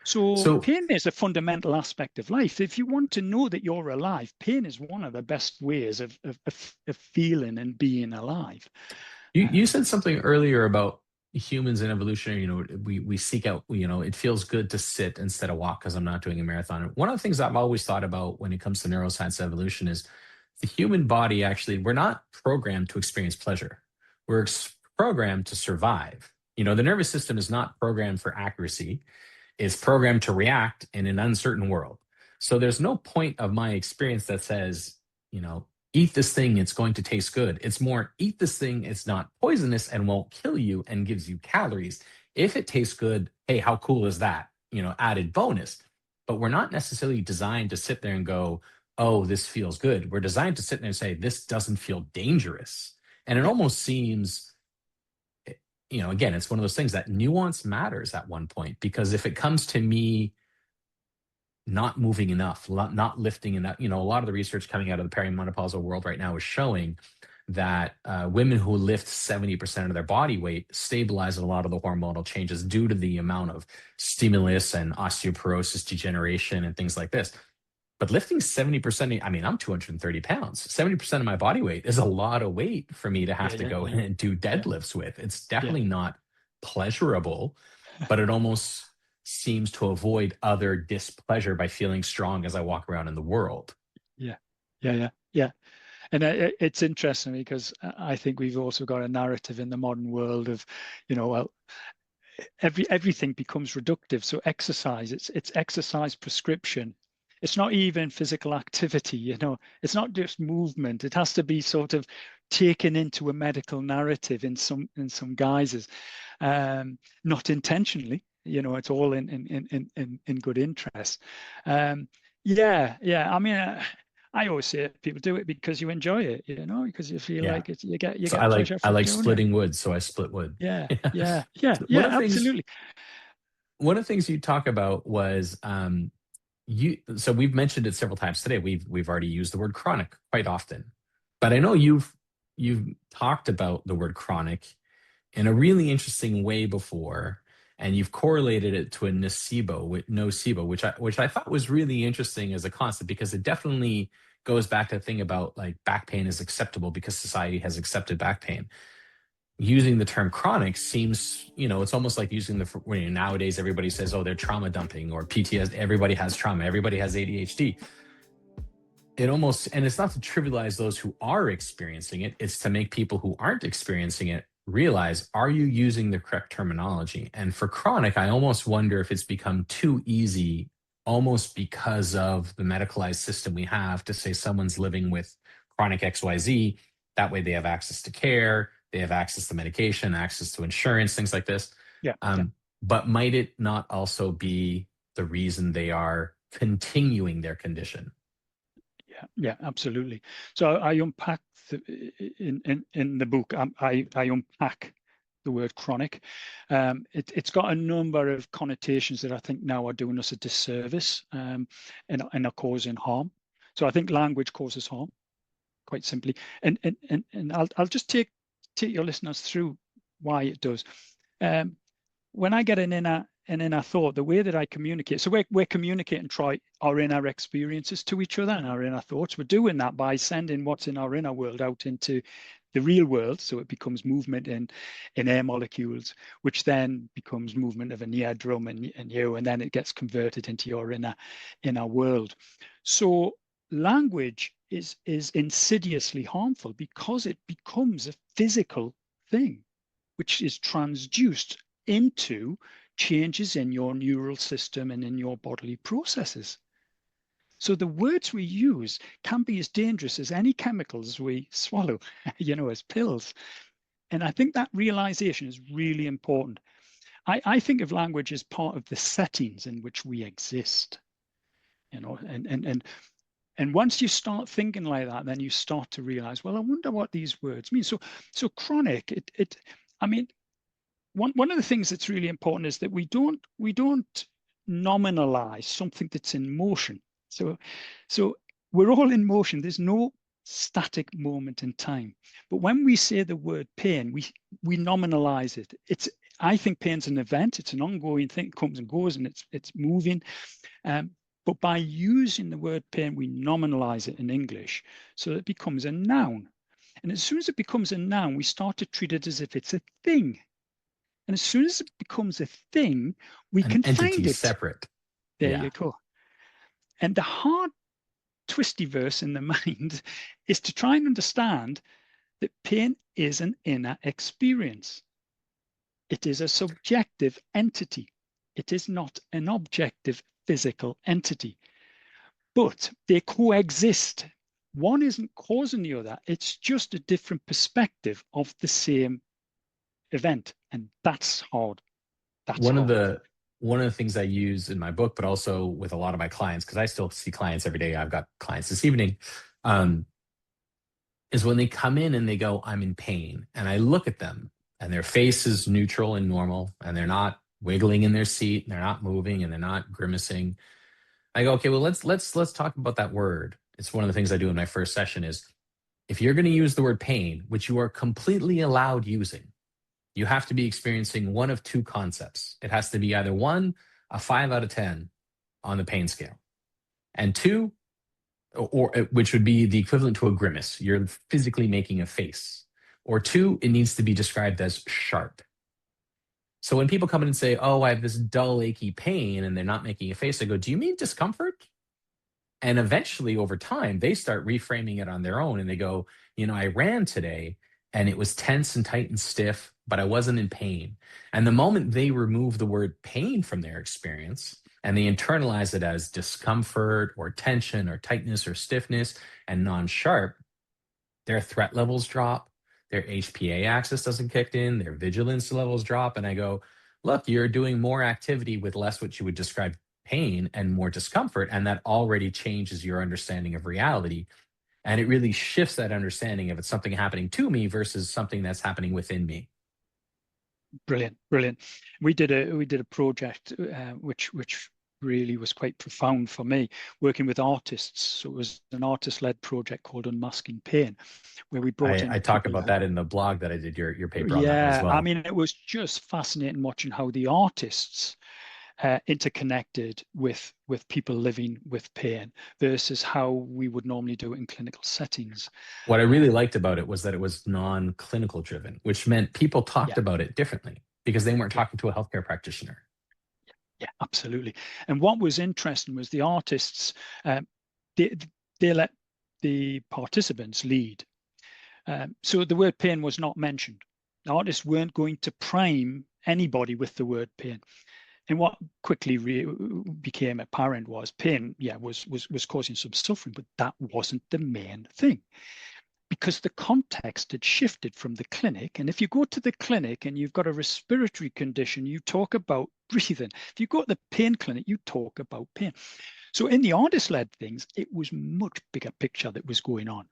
so So pain is a fundamental aspect of life. If you want to know that you're alive, pain is one of the best ways of feeling and being alive. you Um, said something earlier about humans and evolutionary, we seek out, it feels good to sit instead of walk because I'm not doing a marathon. One of the things I've always thought about when it comes to neuroscience evolution is the human body, actually, we're not programmed to experience pleasure. We're programmed to survive. The nervous system is not programmed for accuracy. It's programmed to react in an uncertain world. So there's no point of my experience that says, eat this thing, it's going to taste good. It's more, eat this thing, it's not poisonous and won't kill you and gives you calories. If it tastes good, hey, how cool is that? Added bonus. But we're not necessarily designed to sit there and go, oh, this feels good. We're designed to sit there and say, this doesn't feel dangerous. And it yeah, almost seems, again, it's one of those things that nuance matters at one point, because if it comes to me not moving enough, not lifting enough, a lot of the research coming out of the perimenopausal world right now is showing that women who lift 70% of their body weight stabilize a lot of the hormonal changes due to the amount of stimulus and osteoporosis, degeneration, and things like this. But lifting 70%, I mean, I'm 230 pounds. 70% of my body weight is a lot of weight for me to yeah, have to yeah, go in yeah, and do yeah, deadlifts with. It's yeah, definitely not pleasurable, but it almost seems to avoid other displeasure by feeling strong as I walk around in the world. yeah, yeah, yeah, yeah. And it's interesting because I think we've also got a narrative in the modern world of, well, everything becomes reductive. So exercise, it's exercise prescription. It's not even physical activity, it's not just movement. It has to be sort of taken into a medical narrative in some guises, not intentionally. It's all in good interest. Yeah, yeah. I mean, I always say people do it because you enjoy it, because you feel Yeah. like you So I get like pleasure I from like doing it. splitting wood, so I split wood. Yeah, Yeah. yeah, yeah, So yeah, absolutely. one of the things you talk about was so we've mentioned it several times today. We've already used the word chronic quite often. But I know you've talked about the word chronic in a really interesting way before, and you've correlated it to a nocebo, which I thought was really interesting as a concept, because it definitely goes back to the thing about like back pain is acceptable because society has accepted back pain. Using the term chronic seems, it's almost like using nowadays everybody says, oh, they're trauma dumping or PTSD. Everybody has trauma. Everybody has ADHD. And it's not to trivialize those who are experiencing it. It's to make people who aren't experiencing it realize, are you using the correct terminology? And for chronic, I almost wonder if it's become too easy, almost because of the medicalized system we have, to say someone's living with chronic XYZ. That way they have access to care, they have access to medication, access to insurance, things like this. Yeah, yeah, But might it not also be the reason they are continuing their condition? yeah, yeah, absolutely. So I unpack in the book. I unpack the word chronic. It's got a number of connotations that I think now are doing us a disservice, and are causing harm. So I think language causes harm, quite simply. And I'll just take your listeners through why it does. Um, when I get an inner thought, the way that I communicate, so we're communicating our inner experiences to each other and our inner thoughts. We're doing that by sending what's in our inner world out into the real world. So it becomes movement in air molecules, which then becomes movement of an eardrum and you, and then it gets converted into your inner world. So language is insidiously harmful because it becomes a physical thing, which is transduced into changes in your neural system and in your bodily processes. So the words we use can be as dangerous as any chemicals we swallow, as pills. And I think that realization is really important. I think of language as part of the settings in which we exist, and once you start thinking like that, then you start to realize, well, I wonder what these words mean. So chronic, I mean, one of the things that's really important is that we don't nominalize something that's in motion. So we're all in motion. There's no static moment in time. But when we say the word pain, we nominalize it. I think pain's an event. It's an ongoing thing. It comes and goes, and it's moving. But by using the word pain, we nominalize it in English so that it becomes a noun. And as soon as it becomes a noun, we start to treat it as if it's a thing. And as soon as it becomes a thing, we An can entity find it. Separate. There you go. And the hard twisty verse in the mind is to try and understand that pain is an inner experience. It is a subjective entity. It is not an objective physical entity, but they coexist. One isn't causing the other. It's just a different perspective of the same event, and that's hard. One of the things I use in my book, but also with a lot of my clients, because I still see clients every day. I've got clients this evening, is when they come in and they go, "I'm in pain," and I look at them, and their face is neutral and normal, and they're not wiggling in their seat, and they're not moving, and they're not grimacing. I go, okay, well, let's talk about that word. It's one of the things I do in my first session is, if you're going to use the word pain, which you are completely allowed using, you have to be experiencing one of two concepts. It has to be either one, a 5 out of 10 on the pain scale, and two, or which would be the equivalent to a grimace. You're physically making a face. Or two, it needs to be described as sharp. So when people come in and say, "Oh, I have this dull, achy pain," and they're not making a face, I go, "Do you mean discomfort?" And eventually, over time, they start reframing it on their own, and they go, "I ran today and it was tense and tight and stiff, but I wasn't in pain." And the moment they remove the word pain from their experience and they internalize it as discomfort or tension or tightness or stiffness and non-sharp, their threat levels drop, their HPA axis doesn't kick in, their vigilance levels drop. And I go, look, you're doing more activity with less what you would describe pain and more discomfort. And that already changes your understanding of reality. And it really shifts that understanding of it's something happening to me versus something that's happening within me. Brilliant. We did a project which really was quite profound for me, working with artists. So it was an artist-led project called Unmasking Pain, where we brought in I talk about that in the blog that I did your paper on that as well. I mean, it was just fascinating watching how the artists interconnected with people living with pain versus how we would normally do it in clinical settings. What I really liked about it was that it was non-clinical driven, which meant people talked about it differently because they weren't talking to a healthcare practitioner. Yeah, absolutely. And what was interesting was the artists, they let the participants lead. So the word pain was not mentioned. The artists weren't going to prime anybody with the word pain. And what quickly became apparent was pain, was causing some suffering, but that wasn't the main thing. Because the context had shifted from the clinic. And if you go to the clinic and you've got a respiratory condition, you talk about breathing. If you go to the pain clinic, you talk about pain. So in the artist-led things, it was much bigger picture that was going on.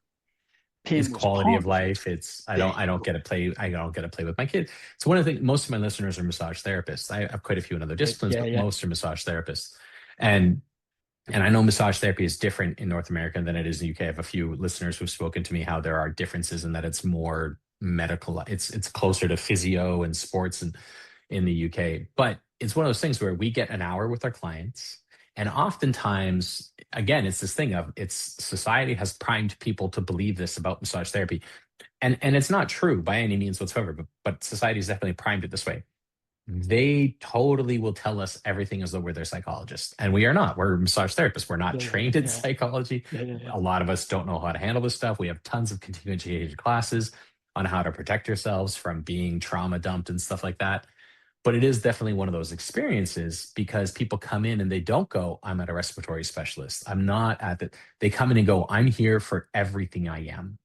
Pain It's was quality of life. I don't get to play with my kid. It's one of the things. Most of my listeners are massage therapists. I have quite a few in other disciplines, but most are massage therapists. And I know massage therapy is different in North America than it is in the UK. I have a few listeners who've spoken to me how there are differences in that it's more medical. It's closer to physio and sports in the UK. But it's one of those things where we get an hour with our clients. And oftentimes, again, it's this thing of society has primed people to believe this about massage therapy. And it's not true by any means whatsoever, but society has definitely primed it this way. they totally will tell us everything as though we're their psychologists. And we are not. We're massage therapists. We're not Yeah, yeah, trained in yeah, psychology. yeah, yeah, yeah. A lot of us don't know how to handle this stuff. We have tons of continuing education classes on how to protect yourselves from being trauma dumped and stuff like that. But it is definitely one of those experiences because people come in and they don't go, I'm at a respiratory specialist. I'm not at the, they come in and go, I'm here for everything I am.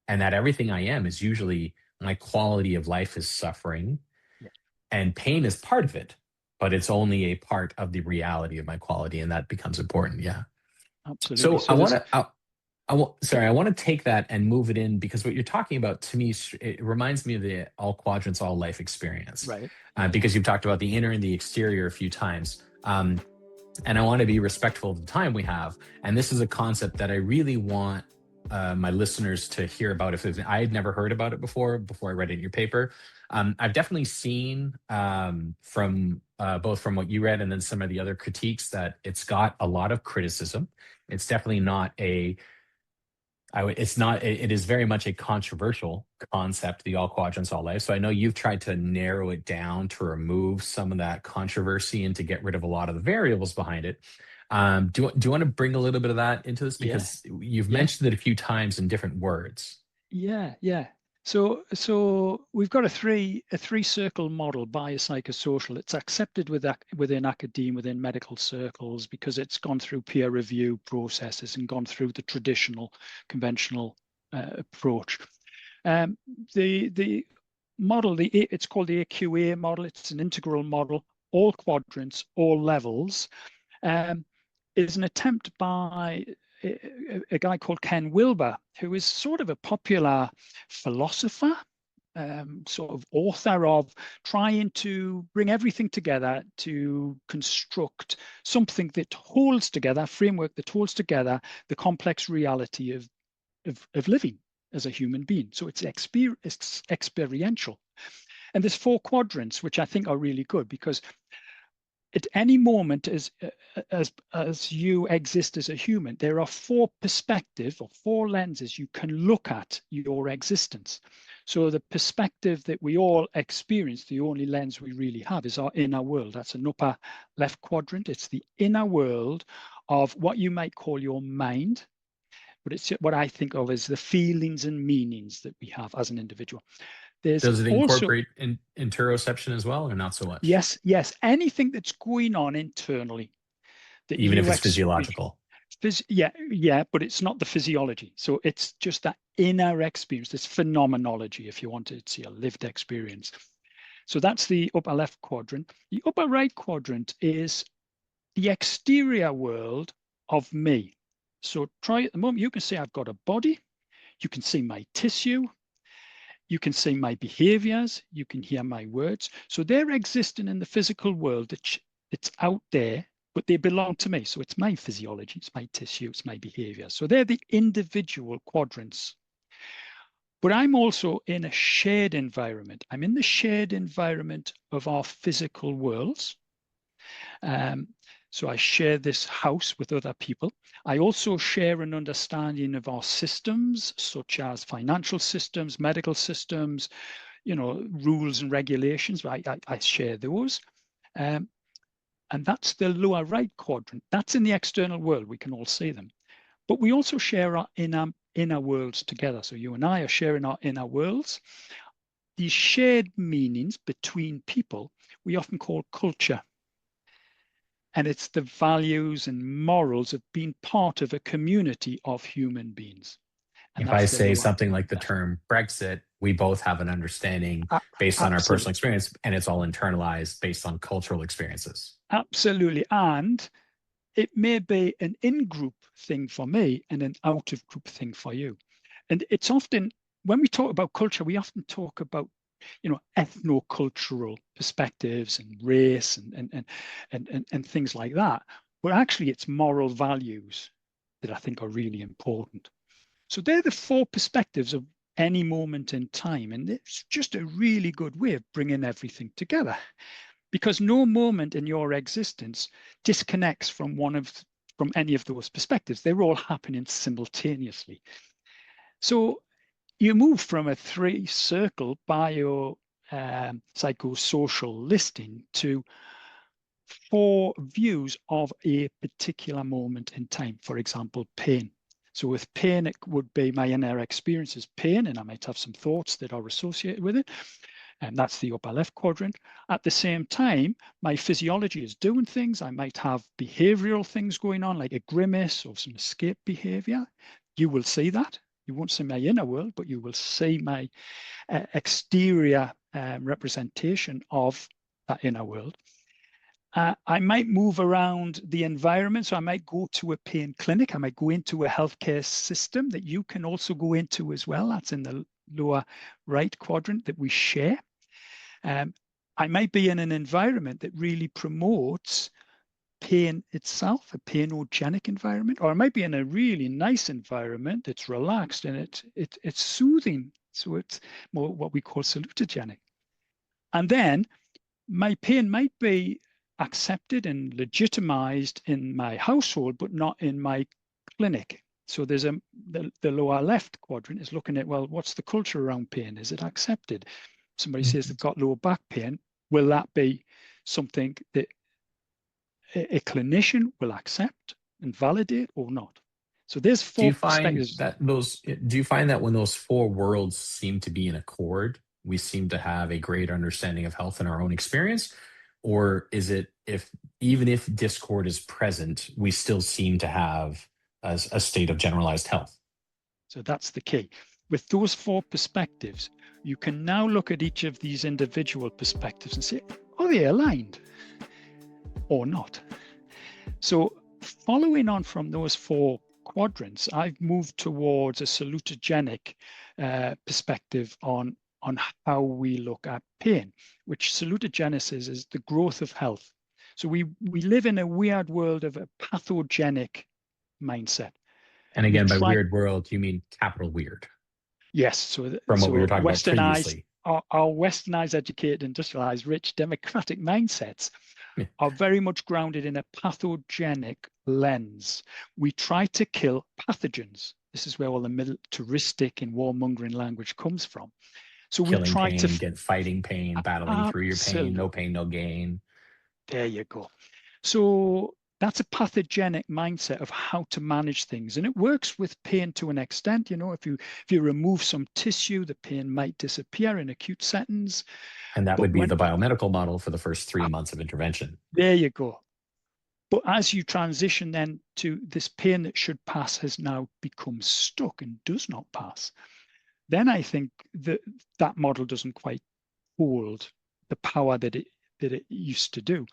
And that everything I am is usually my quality of life is suffering Yeah, and pain is part of it, but it's only a part of the reality of my quality. And that becomes important. Yeah. absolutely. So I So want there's, to, sorry, I want to take that and move it in because what you're talking about to me, it reminds me of the all quadrants, all life experience, right. Yeah, yeah. because you've talked about the inner and the exterior a few times. And I want to be respectful of the time we have. And this is a concept that I really want my listeners to hear about. If I had never heard about it before I read it in your paper, I've definitely seen from both from what you read and then some of the other critiques that it's got a lot of criticism. It's definitely not a it's not, it is very much a controversial concept, the all quadrants, all life. So I know you've tried to narrow it down to remove some of that controversy and to get rid of a lot of the variables behind it. Do you want to bring a little bit of that into this? Yeah, Because you've yeah. mentioned it a few times in different words. Yeah, yeah. So we've got a three circle model, biopsychosocial. It's accepted within academia, within medical circles, because it's gone through peer review processes and gone through the traditional, conventional approach. Um, the model, it's called the AQA model. It's an integral model, all quadrants, all levels. Um, is an attempt by a guy called Ken Wilber, who is sort of a popular philosopher, sort of author of trying to bring everything together to construct something that holds together, a framework that holds together the complex reality of living as a human being. So it's experiential. And there's four quadrants, which I think are really good because at any moment as you exist as a human, there are four perspectives or four lenses you can look at your existence. So the perspective that we all experience, the only lens we really have is our inner world. That's an upper left quadrant. It's the inner world of what you might call your mind, but it's what I think of as the feelings and meanings that we have as an individual. There's Does it also, incorporate interoception as well, or not so much? yes, yes, anything that's going on internally that Even if you it's experience. physiological. Yeah, yeah, but it's not the physiology. So it's just that inner experience, this phenomenology, if you want to see a lived experience. So that's the upper left quadrant. The upper right quadrant is the exterior world of me. So try at the moment, you can see I've got a body, you can see my tissue, you can see my behaviors, you can hear my words. So they're existing in the physical world that's out there, but they belong to me. So it's my physiology, it's my tissue, it's my behavior. So they're the individual quadrants. But I'm also in a shared environment. I'm in the shared environment of our physical worlds. Um, so I share this house with other people. I also share an understanding of our systems, such as financial systems, medical systems, rules and regulations. I share those. Um, and that's the lower right quadrant. That's in the external world. We can all see them. But we also share our inner worlds together. So you and I are sharing our inner worlds. These shared meanings between people, we often call culture. And it's the values and morals of being part of a community of human beings. And If I that's the say lower something like the left. term Brexit, we both have an understanding based on our personal Absolutely. experience, and it's all internalized based on cultural experiences. Absolutely. And it may be an in-group thing for me and an out-of-group thing for you. And it's often, when we talk about culture, we often talk about, ethno-cultural perspectives and race and things like that. But actually, it's moral values that I think are really important. So they're the four perspectives of any moment in time. And it's just a really good way of bringing everything together because no moment in your existence disconnects from any of those perspectives. They're all happening simultaneously. So you move from a three circle bio psychosocial listing to 4 views of a particular moment in time. For example, pain. So with pain, it would be my inner experience is pain, and I might have some thoughts that are associated with it. And that's the upper left quadrant. At the same time, my physiology is doing things. I might have behavioral things going on, like a grimace or some escape behavior. You will see that. You won't see my inner world, but you will see my exterior representation of that inner world. I might move around the environment. So I might go to a pain clinic. I might go into a healthcare system that you can also go into as well. That's in the lower right quadrant that we share. I might be in an environment that really promotes pain itself, a painogenic environment, or I might be in a really nice environment that's relaxed and it's soothing. So it's more what we call salutogenic. And then my pain might be accepted and legitimized in my household, but not in my clinic. So there's the lower left quadrant is looking at, well, what's the culture around pain? Is it accepted? Somebody says they've got lower back pain. Will that be something that a clinician will accept and validate or not? So there's 4 perspectives. Do you find that when those 4 worlds seem to be in accord, we seem to have a greater understanding of health in our own experience? Or is it even if discord is present, we still seem to have a state of generalized health? So that's the key. With those 4 perspectives, you can now look at each of these individual perspectives and say, are they aligned or not? So following on from those 4 quadrants, I've moved towards a salutogenic perspective on how we look at pain, which salutogenesis is the growth of health. So we live in a weird world of a pathogenic mindset. And again, by weird world, you mean capital weird. Yes. So from what we were talking about previously. Our westernized, educated, industrialized, rich, democratic mindsets are very much grounded in a pathogenic lens. We try to kill pathogens. This is where all the militaristic and warmongering language comes from. So we try to get fighting pain, battling through your pain, no gain. There you go. So that's a pathogenic mindset of how to manage things. And it works with pain to an extent. You know, if you remove some tissue, the pain might disappear in acute settings. And that would be the biomedical model for the first 3 months of intervention. There you go. But as you transition then to this pain that should pass has now become stuck and does not pass, then I think that model doesn't quite hold the power that it used to do.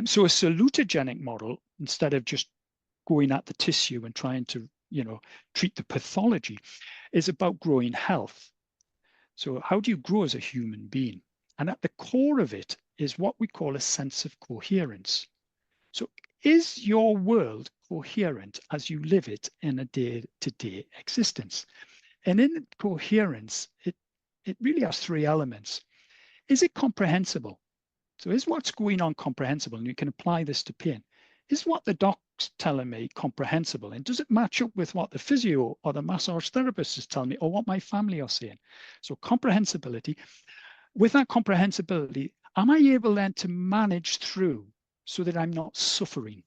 So a salutogenic model, instead of just going at the tissue and trying to, treat the pathology, is about growing health. So how do you grow as a human being? And at the core of it is what we call a sense of coherence. So is your world coherent as you live it in a day-to-day existence? And in coherence, it really has 3 elements. Is it comprehensible? So is what's going on comprehensible? And you can apply this to pain. Is what the doc's telling me comprehensible? And does it match up with what the physio or the massage therapist is telling me or what my family are saying? So comprehensibility. With that comprehensibility, am I able then to manage through so that I'm not suffering?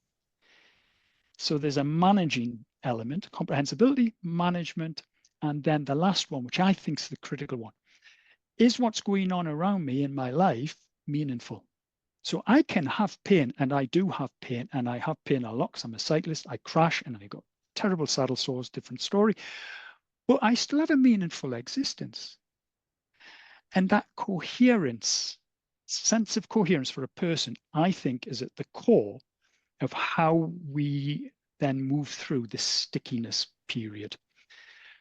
So there's a managing element, comprehensibility, management, and then the last one, which I think is the critical one. Is what's going on around me in my life meaningful? So I can have pain, and I do have pain, and I have pain a lot because I'm a cyclist. I crash and I got terrible saddle sores, different story, but I still have a meaningful existence. And that coherence, sense of coherence for a person, I think is at the core of how we then move through this stickiness period.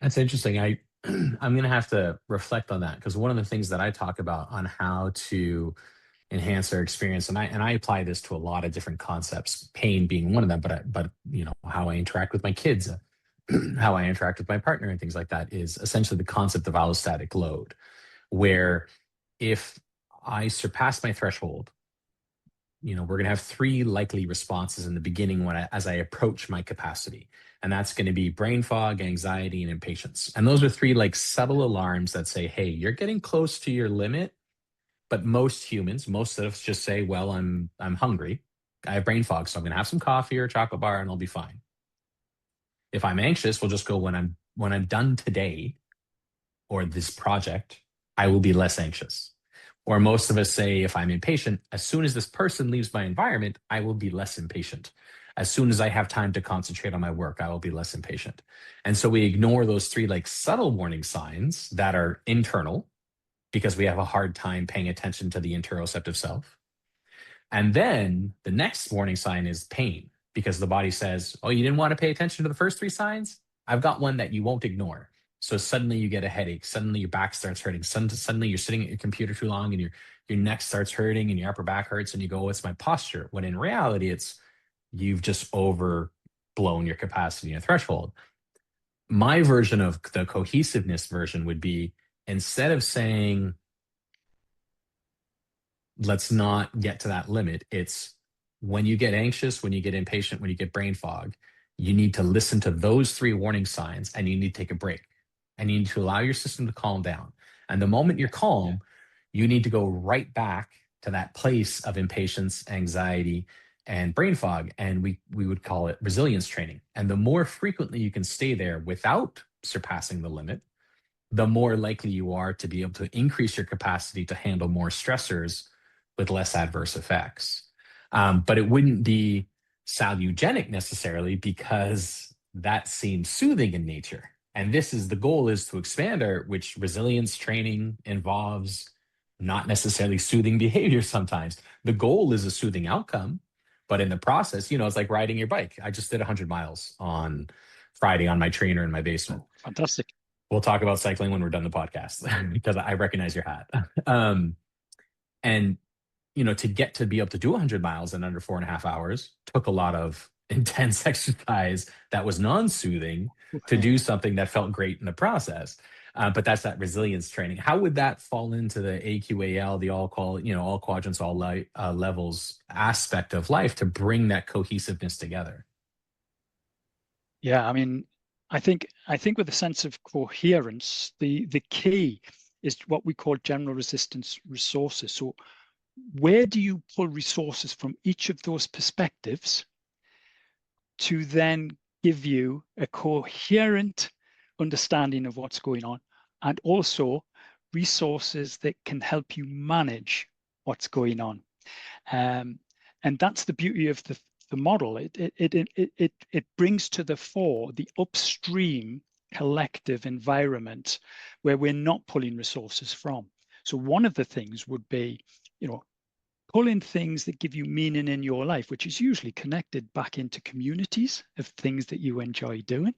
That's interesting. I'm going to have to reflect on that, because one of the things that I talk about on how to enhance our experience, and I apply this to a lot of different concepts, pain being one of them, but how I interact with my kids, how I interact with my partner and things like that, is essentially the concept of allostatic load, where if I surpass my threshold, we're going to have 3 likely responses in the beginning as I approach my capacity. And that's going to be brain fog, anxiety, and impatience. And those are 3 subtle alarms that say, hey, you're getting close to your limit. But most humans, most of us just say, well, I'm hungry. I have brain fog, so I'm going to have some coffee or a chocolate bar and I'll be fine. If I'm anxious, we'll just go when I'm done today or this project, I will be less anxious. Or most of us say, if I'm impatient, as soon as this person leaves my environment, I will be less impatient. As soon as I have time to concentrate on my work, I will be less impatient. And so we ignore those three like subtle warning signs that are internal because we have a hard time paying attention to the interoceptive self. And then the next warning sign is pain because the body says, oh, you didn't want to pay attention to the first three signs? I've got one that you won't ignore. So suddenly you get a headache. Suddenly your back starts hurting. Suddenly you're sitting at your computer too long and your neck starts hurting and your upper back hurts and you go, oh, it's my posture. When in reality, it's you've just overblown your capacity and threshold. My version of the cohesiveness version would be instead of saying, let's not get to that limit. It's when you get anxious, when you get impatient, when you get brain fog, you need to listen to those three warning signs and you need to take a break and you need to allow your system to calm down. And the moment you're calm, you need to go right back to that place of impatience, anxiety, and brain fog. And we would call it resilience training. And the more frequently you can stay there without surpassing the limit, the more likely you are to be able to increase your capacity to handle more stressors with less adverse effects. But it wouldn't be salutogenic necessarily because that seems soothing in nature. And this is the goal is to expand which resilience training involves not necessarily soothing behavior sometimes. The goal is a soothing outcome, but in the process, it's like riding your bike. I just did 100 miles on Friday on my trainer in my basement. Fantastic. We'll talk about cycling when we're done the podcast because I recognize your hat. And to get to be able to do 100 miles in under 4.5 hours took a lot of intense exercise that was non-soothing to do something that felt great in the process. But that's that resilience training. How would that fall into the AQAL, the all quadrants, all levels aspect of life to bring that cohesiveness together? Yeah, I mean, I think with a sense of coherence, the key is what we call general resistance resources. So where do you pull resources from each of those perspectives to then give you a coherent understanding of what's going on, and also resources that can help you manage what's going on? And that's the beauty of the model. It brings to the fore the upstream collective environment where we're not pulling resources from. So one of the things would be, pull in things that give you meaning in your life, which is usually connected back into communities of things that you enjoy doing,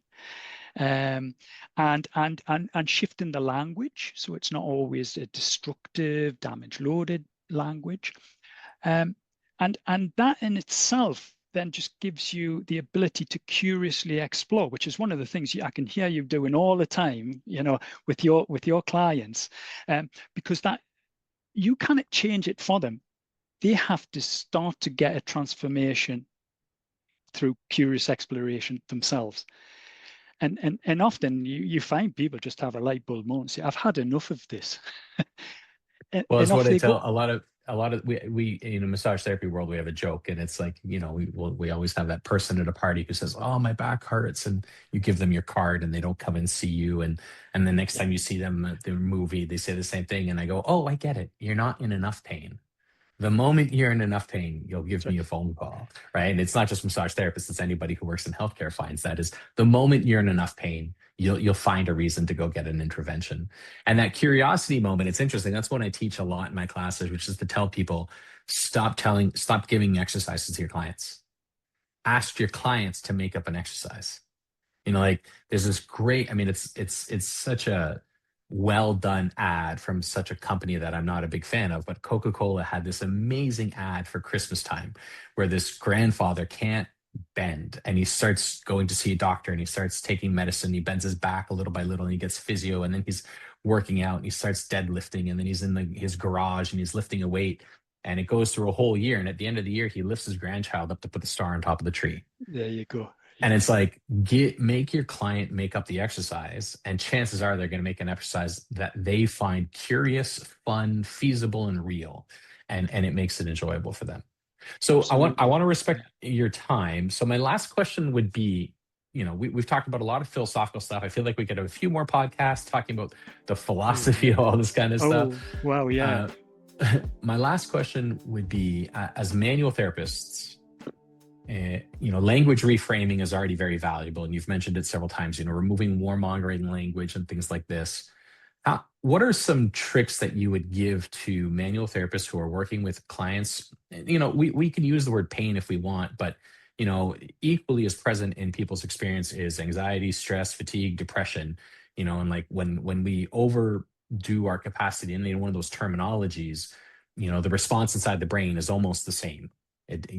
and shifting the language so it's not always a destructive, damage-loaded language, and that in itself then just gives you the ability to curiously explore, which is one of the things I can hear you doing all the time, with your clients, because that you cannot change it for them. They have to start to get a transformation through curious exploration themselves. And often you find people just have a light bulb moment, say, I've had enough of this. Well, it's what I tell a lot of we in the massage therapy world, we have a joke, and it's like, we always have that person at a party who says, oh, my back hurts, and you give them your card and they don't come and see you, and the next time you see them at the movie, they say the same thing, and I go, oh, I get it, you're not in enough pain. The moment you're in enough pain, you'll give me a phone call, right? And it's not just massage therapists, it's anybody who works in healthcare finds that is the moment you're in enough pain, you'll find a reason to go get an intervention. And that curiosity moment, it's interesting. That's what I teach a lot in my classes, which is to tell people, stop giving exercises to your clients. Ask your clients to make up an exercise. There's this great, it's such a well done ad from such a company that I'm not a big fan of, but Coca-Cola had this amazing ad for Christmas time where this grandfather can't bend and he starts going to see a doctor and he starts taking medicine. He bends his back a little by little and he gets physio, and then he's working out and he starts deadlifting, and then he's in his garage and he's lifting a weight, and it goes through a whole year. And at the end of the year, he lifts his grandchild up to put the star on top of the tree. There you go. And Yeah. it's like, make your client make up the exercise, and chances are they're going to make an exercise that they find curious, fun, feasible, and real, and it makes it enjoyable for them. So I Absolutely. want to Yeah. respect your time. So my last question would be, we've talked about a lot of philosophical stuff. I feel like we could have a few more podcasts talking about the Oh, philosophy of yeah. all this kind of stuff. Oh, wow. Yeah. Uh, my last question would be, as manual therapists, language reframing is already very valuable, and you've mentioned it several times. Removing warmongering language and things like this. What are some tricks that you would give to manual therapists who are working with clients? We can use the word pain if we want, but equally as present in people's experience is anxiety, stress, fatigue, depression. And like when we overdo our capacity in one of those terminologies, the response inside the brain is almost the same.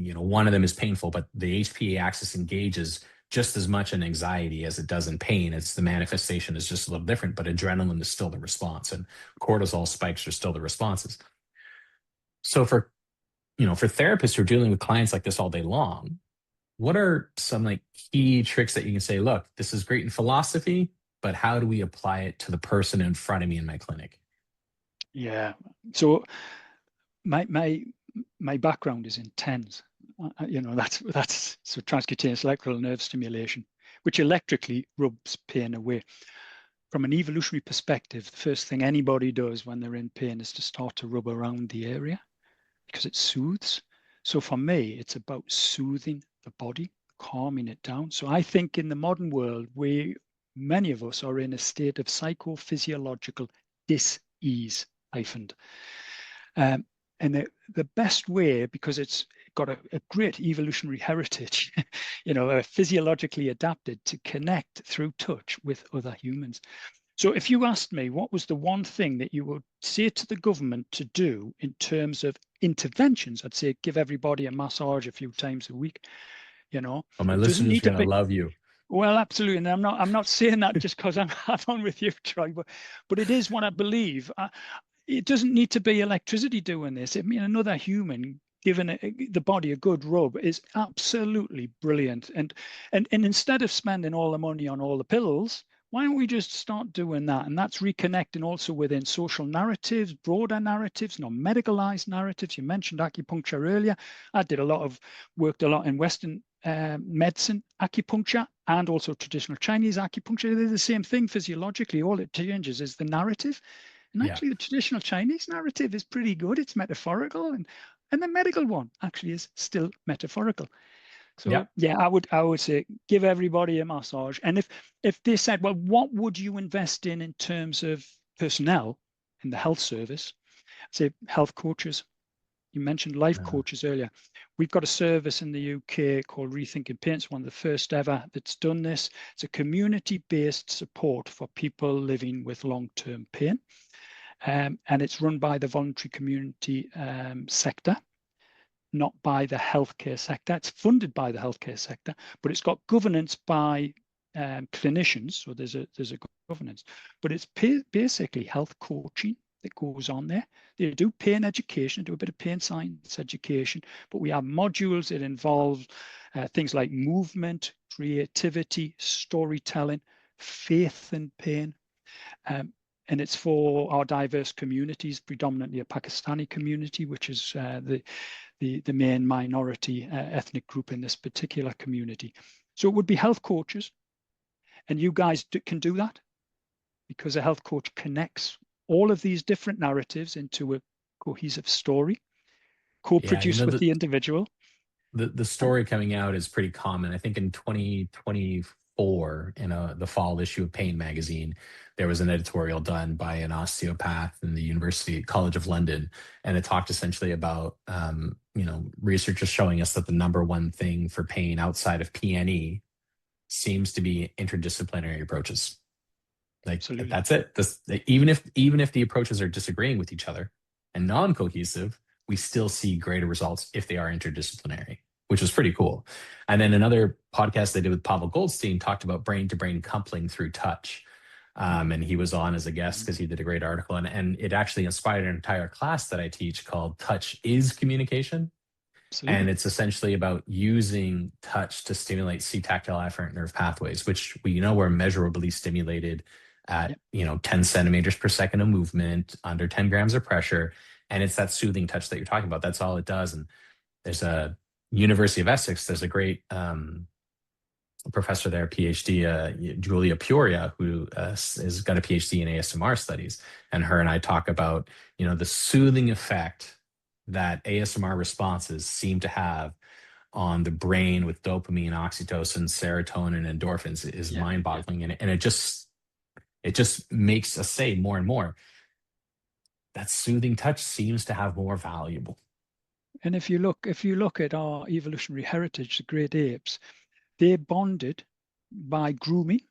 One of them is painful, but the HPA axis engages just as much in anxiety as it does in pain. It's the manifestation is just a little different, but adrenaline is still the response, and cortisol spikes are still the responses. So for therapists who are dealing with clients like this all day long, what are some like key tricks that you can say, look, this is great in philosophy, but how do we apply it to the person in front of me in my clinic? Yeah. So my background is in TENS. That's so transcutaneous electrical nerve stimulation, which electrically rubs pain away. From an evolutionary perspective, the first thing anybody does when they're in pain is to start to rub around the area because it soothes. So for me, it's about soothing the body, calming it down. So I think in the modern world, many of us are in a state of psychophysiological dis-ease, I find. And the best way, because it's got a great evolutionary heritage, physiologically adapted to connect through touch with other humans. So if you asked me what was the one thing that you would say to the government to do in terms of interventions, I'd say give everybody a massage a few times a week. Well, my It doesn't listeners need are to going to be. love you. Well, absolutely, and I'm not saying that just because I'm on with you, Troy, but it is what I believe. It doesn't need to be electricity doing this. I mean, another human giving the body a good rub is absolutely brilliant. And instead of spending all the money on all the pills, why don't we just start doing that? And that's reconnecting also within social narratives, broader narratives, non-medicalized narratives. You mentioned acupuncture earlier. I worked a lot in Western medicine, acupuncture, and also traditional Chinese acupuncture. They're the same thing physiologically. All it changes is the narrative. And Yeah. actually, the traditional Chinese narrative is pretty good. It's metaphorical, and the medical one actually is still metaphorical. So Yep. yeah, I would say give everybody a massage. And if they said, well, what would you invest in terms of personnel in the health service? Say health coaches. You mentioned life Uh, coaches earlier. We've got a service in the UK called Rethinking Pain. It's one of the first ever that's done this. It's a community-based support for people living with long-term pain. And it's run by the voluntary community sector, not by the healthcare sector. It's funded by the healthcare sector, but it's got governance by clinicians. So there's a governance, but it's basically health coaching that goes on there. They do pain education, do a bit of pain science education, but we have modules that involve things like movement, creativity, storytelling, faith in pain. And it's for our diverse communities, predominantly a Pakistani community, which is the main minority ethnic group in this particular community. So it would be health coaches, and you guys can do that because a health coach connects all of these different narratives into a cohesive story, yeah. co-produced with the individual. The story coming out is pretty common. I think in 2024, in the fall issue of Pain magazine, there was an editorial done by an osteopath in the University College of London, and it talked essentially about researchers showing us that the number one thing for pain outside of PNE seems to be interdisciplinary approaches. Like Absolutely. that's it. Even if the approaches are disagreeing with each other and non-cohesive, we still see greater results if they are interdisciplinary, which was pretty cool. And then another podcast they did with Pavel Goldstein talked about brain-to-brain coupling through touch. And he was on as a guest because he did a great article. And it actually inspired an entire class that I teach called Touch is Communication. And Absolutely. it's essentially about using touch to stimulate C-tactile afferent nerve pathways, which we know are measurably stimulated at, Yep. 10 centimeters per second of movement, under 10 grams of pressure. And it's that soothing touch that you're talking about. That's all it does. And there's a University of Essex, there's a great professor there, PhD, Julia Peoria, who has got a PhD in ASMR studies. And her and I talk about, the soothing effect that ASMR responses seem to have on the brain with dopamine, oxytocin, serotonin, endorphins is Yeah. Yeah. mind-boggling. And it just makes us say more and more that soothing touch seems to have more valuable. And if you look at our evolutionary heritage, the great apes, they bonded by grooming,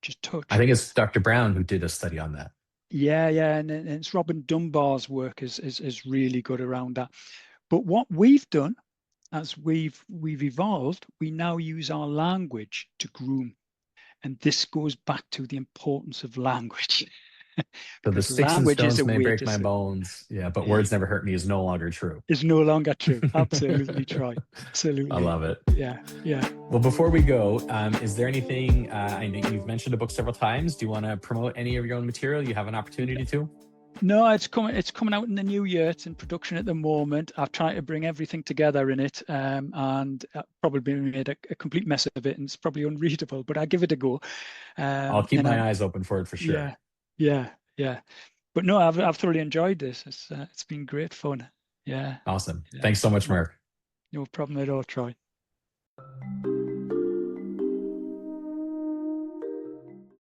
just I touch. think it's Dr. Brown who did a study on that. Yeah, yeah, and it's Robin Dunbar's work is really good around that. But what we've done as we've evolved, we now use our language to groom. And this goes back to the importance of language, So the because sticks and language is stones a may way break to my say, bones, yeah, but words never hurt me is no longer true. is no longer true. Absolutely, Troy. I Absolutely. love it. Yeah, yeah. Well, before we go, is there anything? I know you've mentioned a book several times. Do you want to promote any of your own material? You have an opportunity to. No, it's coming out in the new year. It's in production at the moment. I've tried to bring everything together in it, and probably made a complete mess of it, and it's probably unreadable, but I give it a go. I'll keep And my eyes open for it for sure. yeah, yeah, yeah. But no, I've thoroughly enjoyed this. It's been great fun. Yeah, Awesome. yeah. Thanks so much, No, Mark. no problem at all, Troy.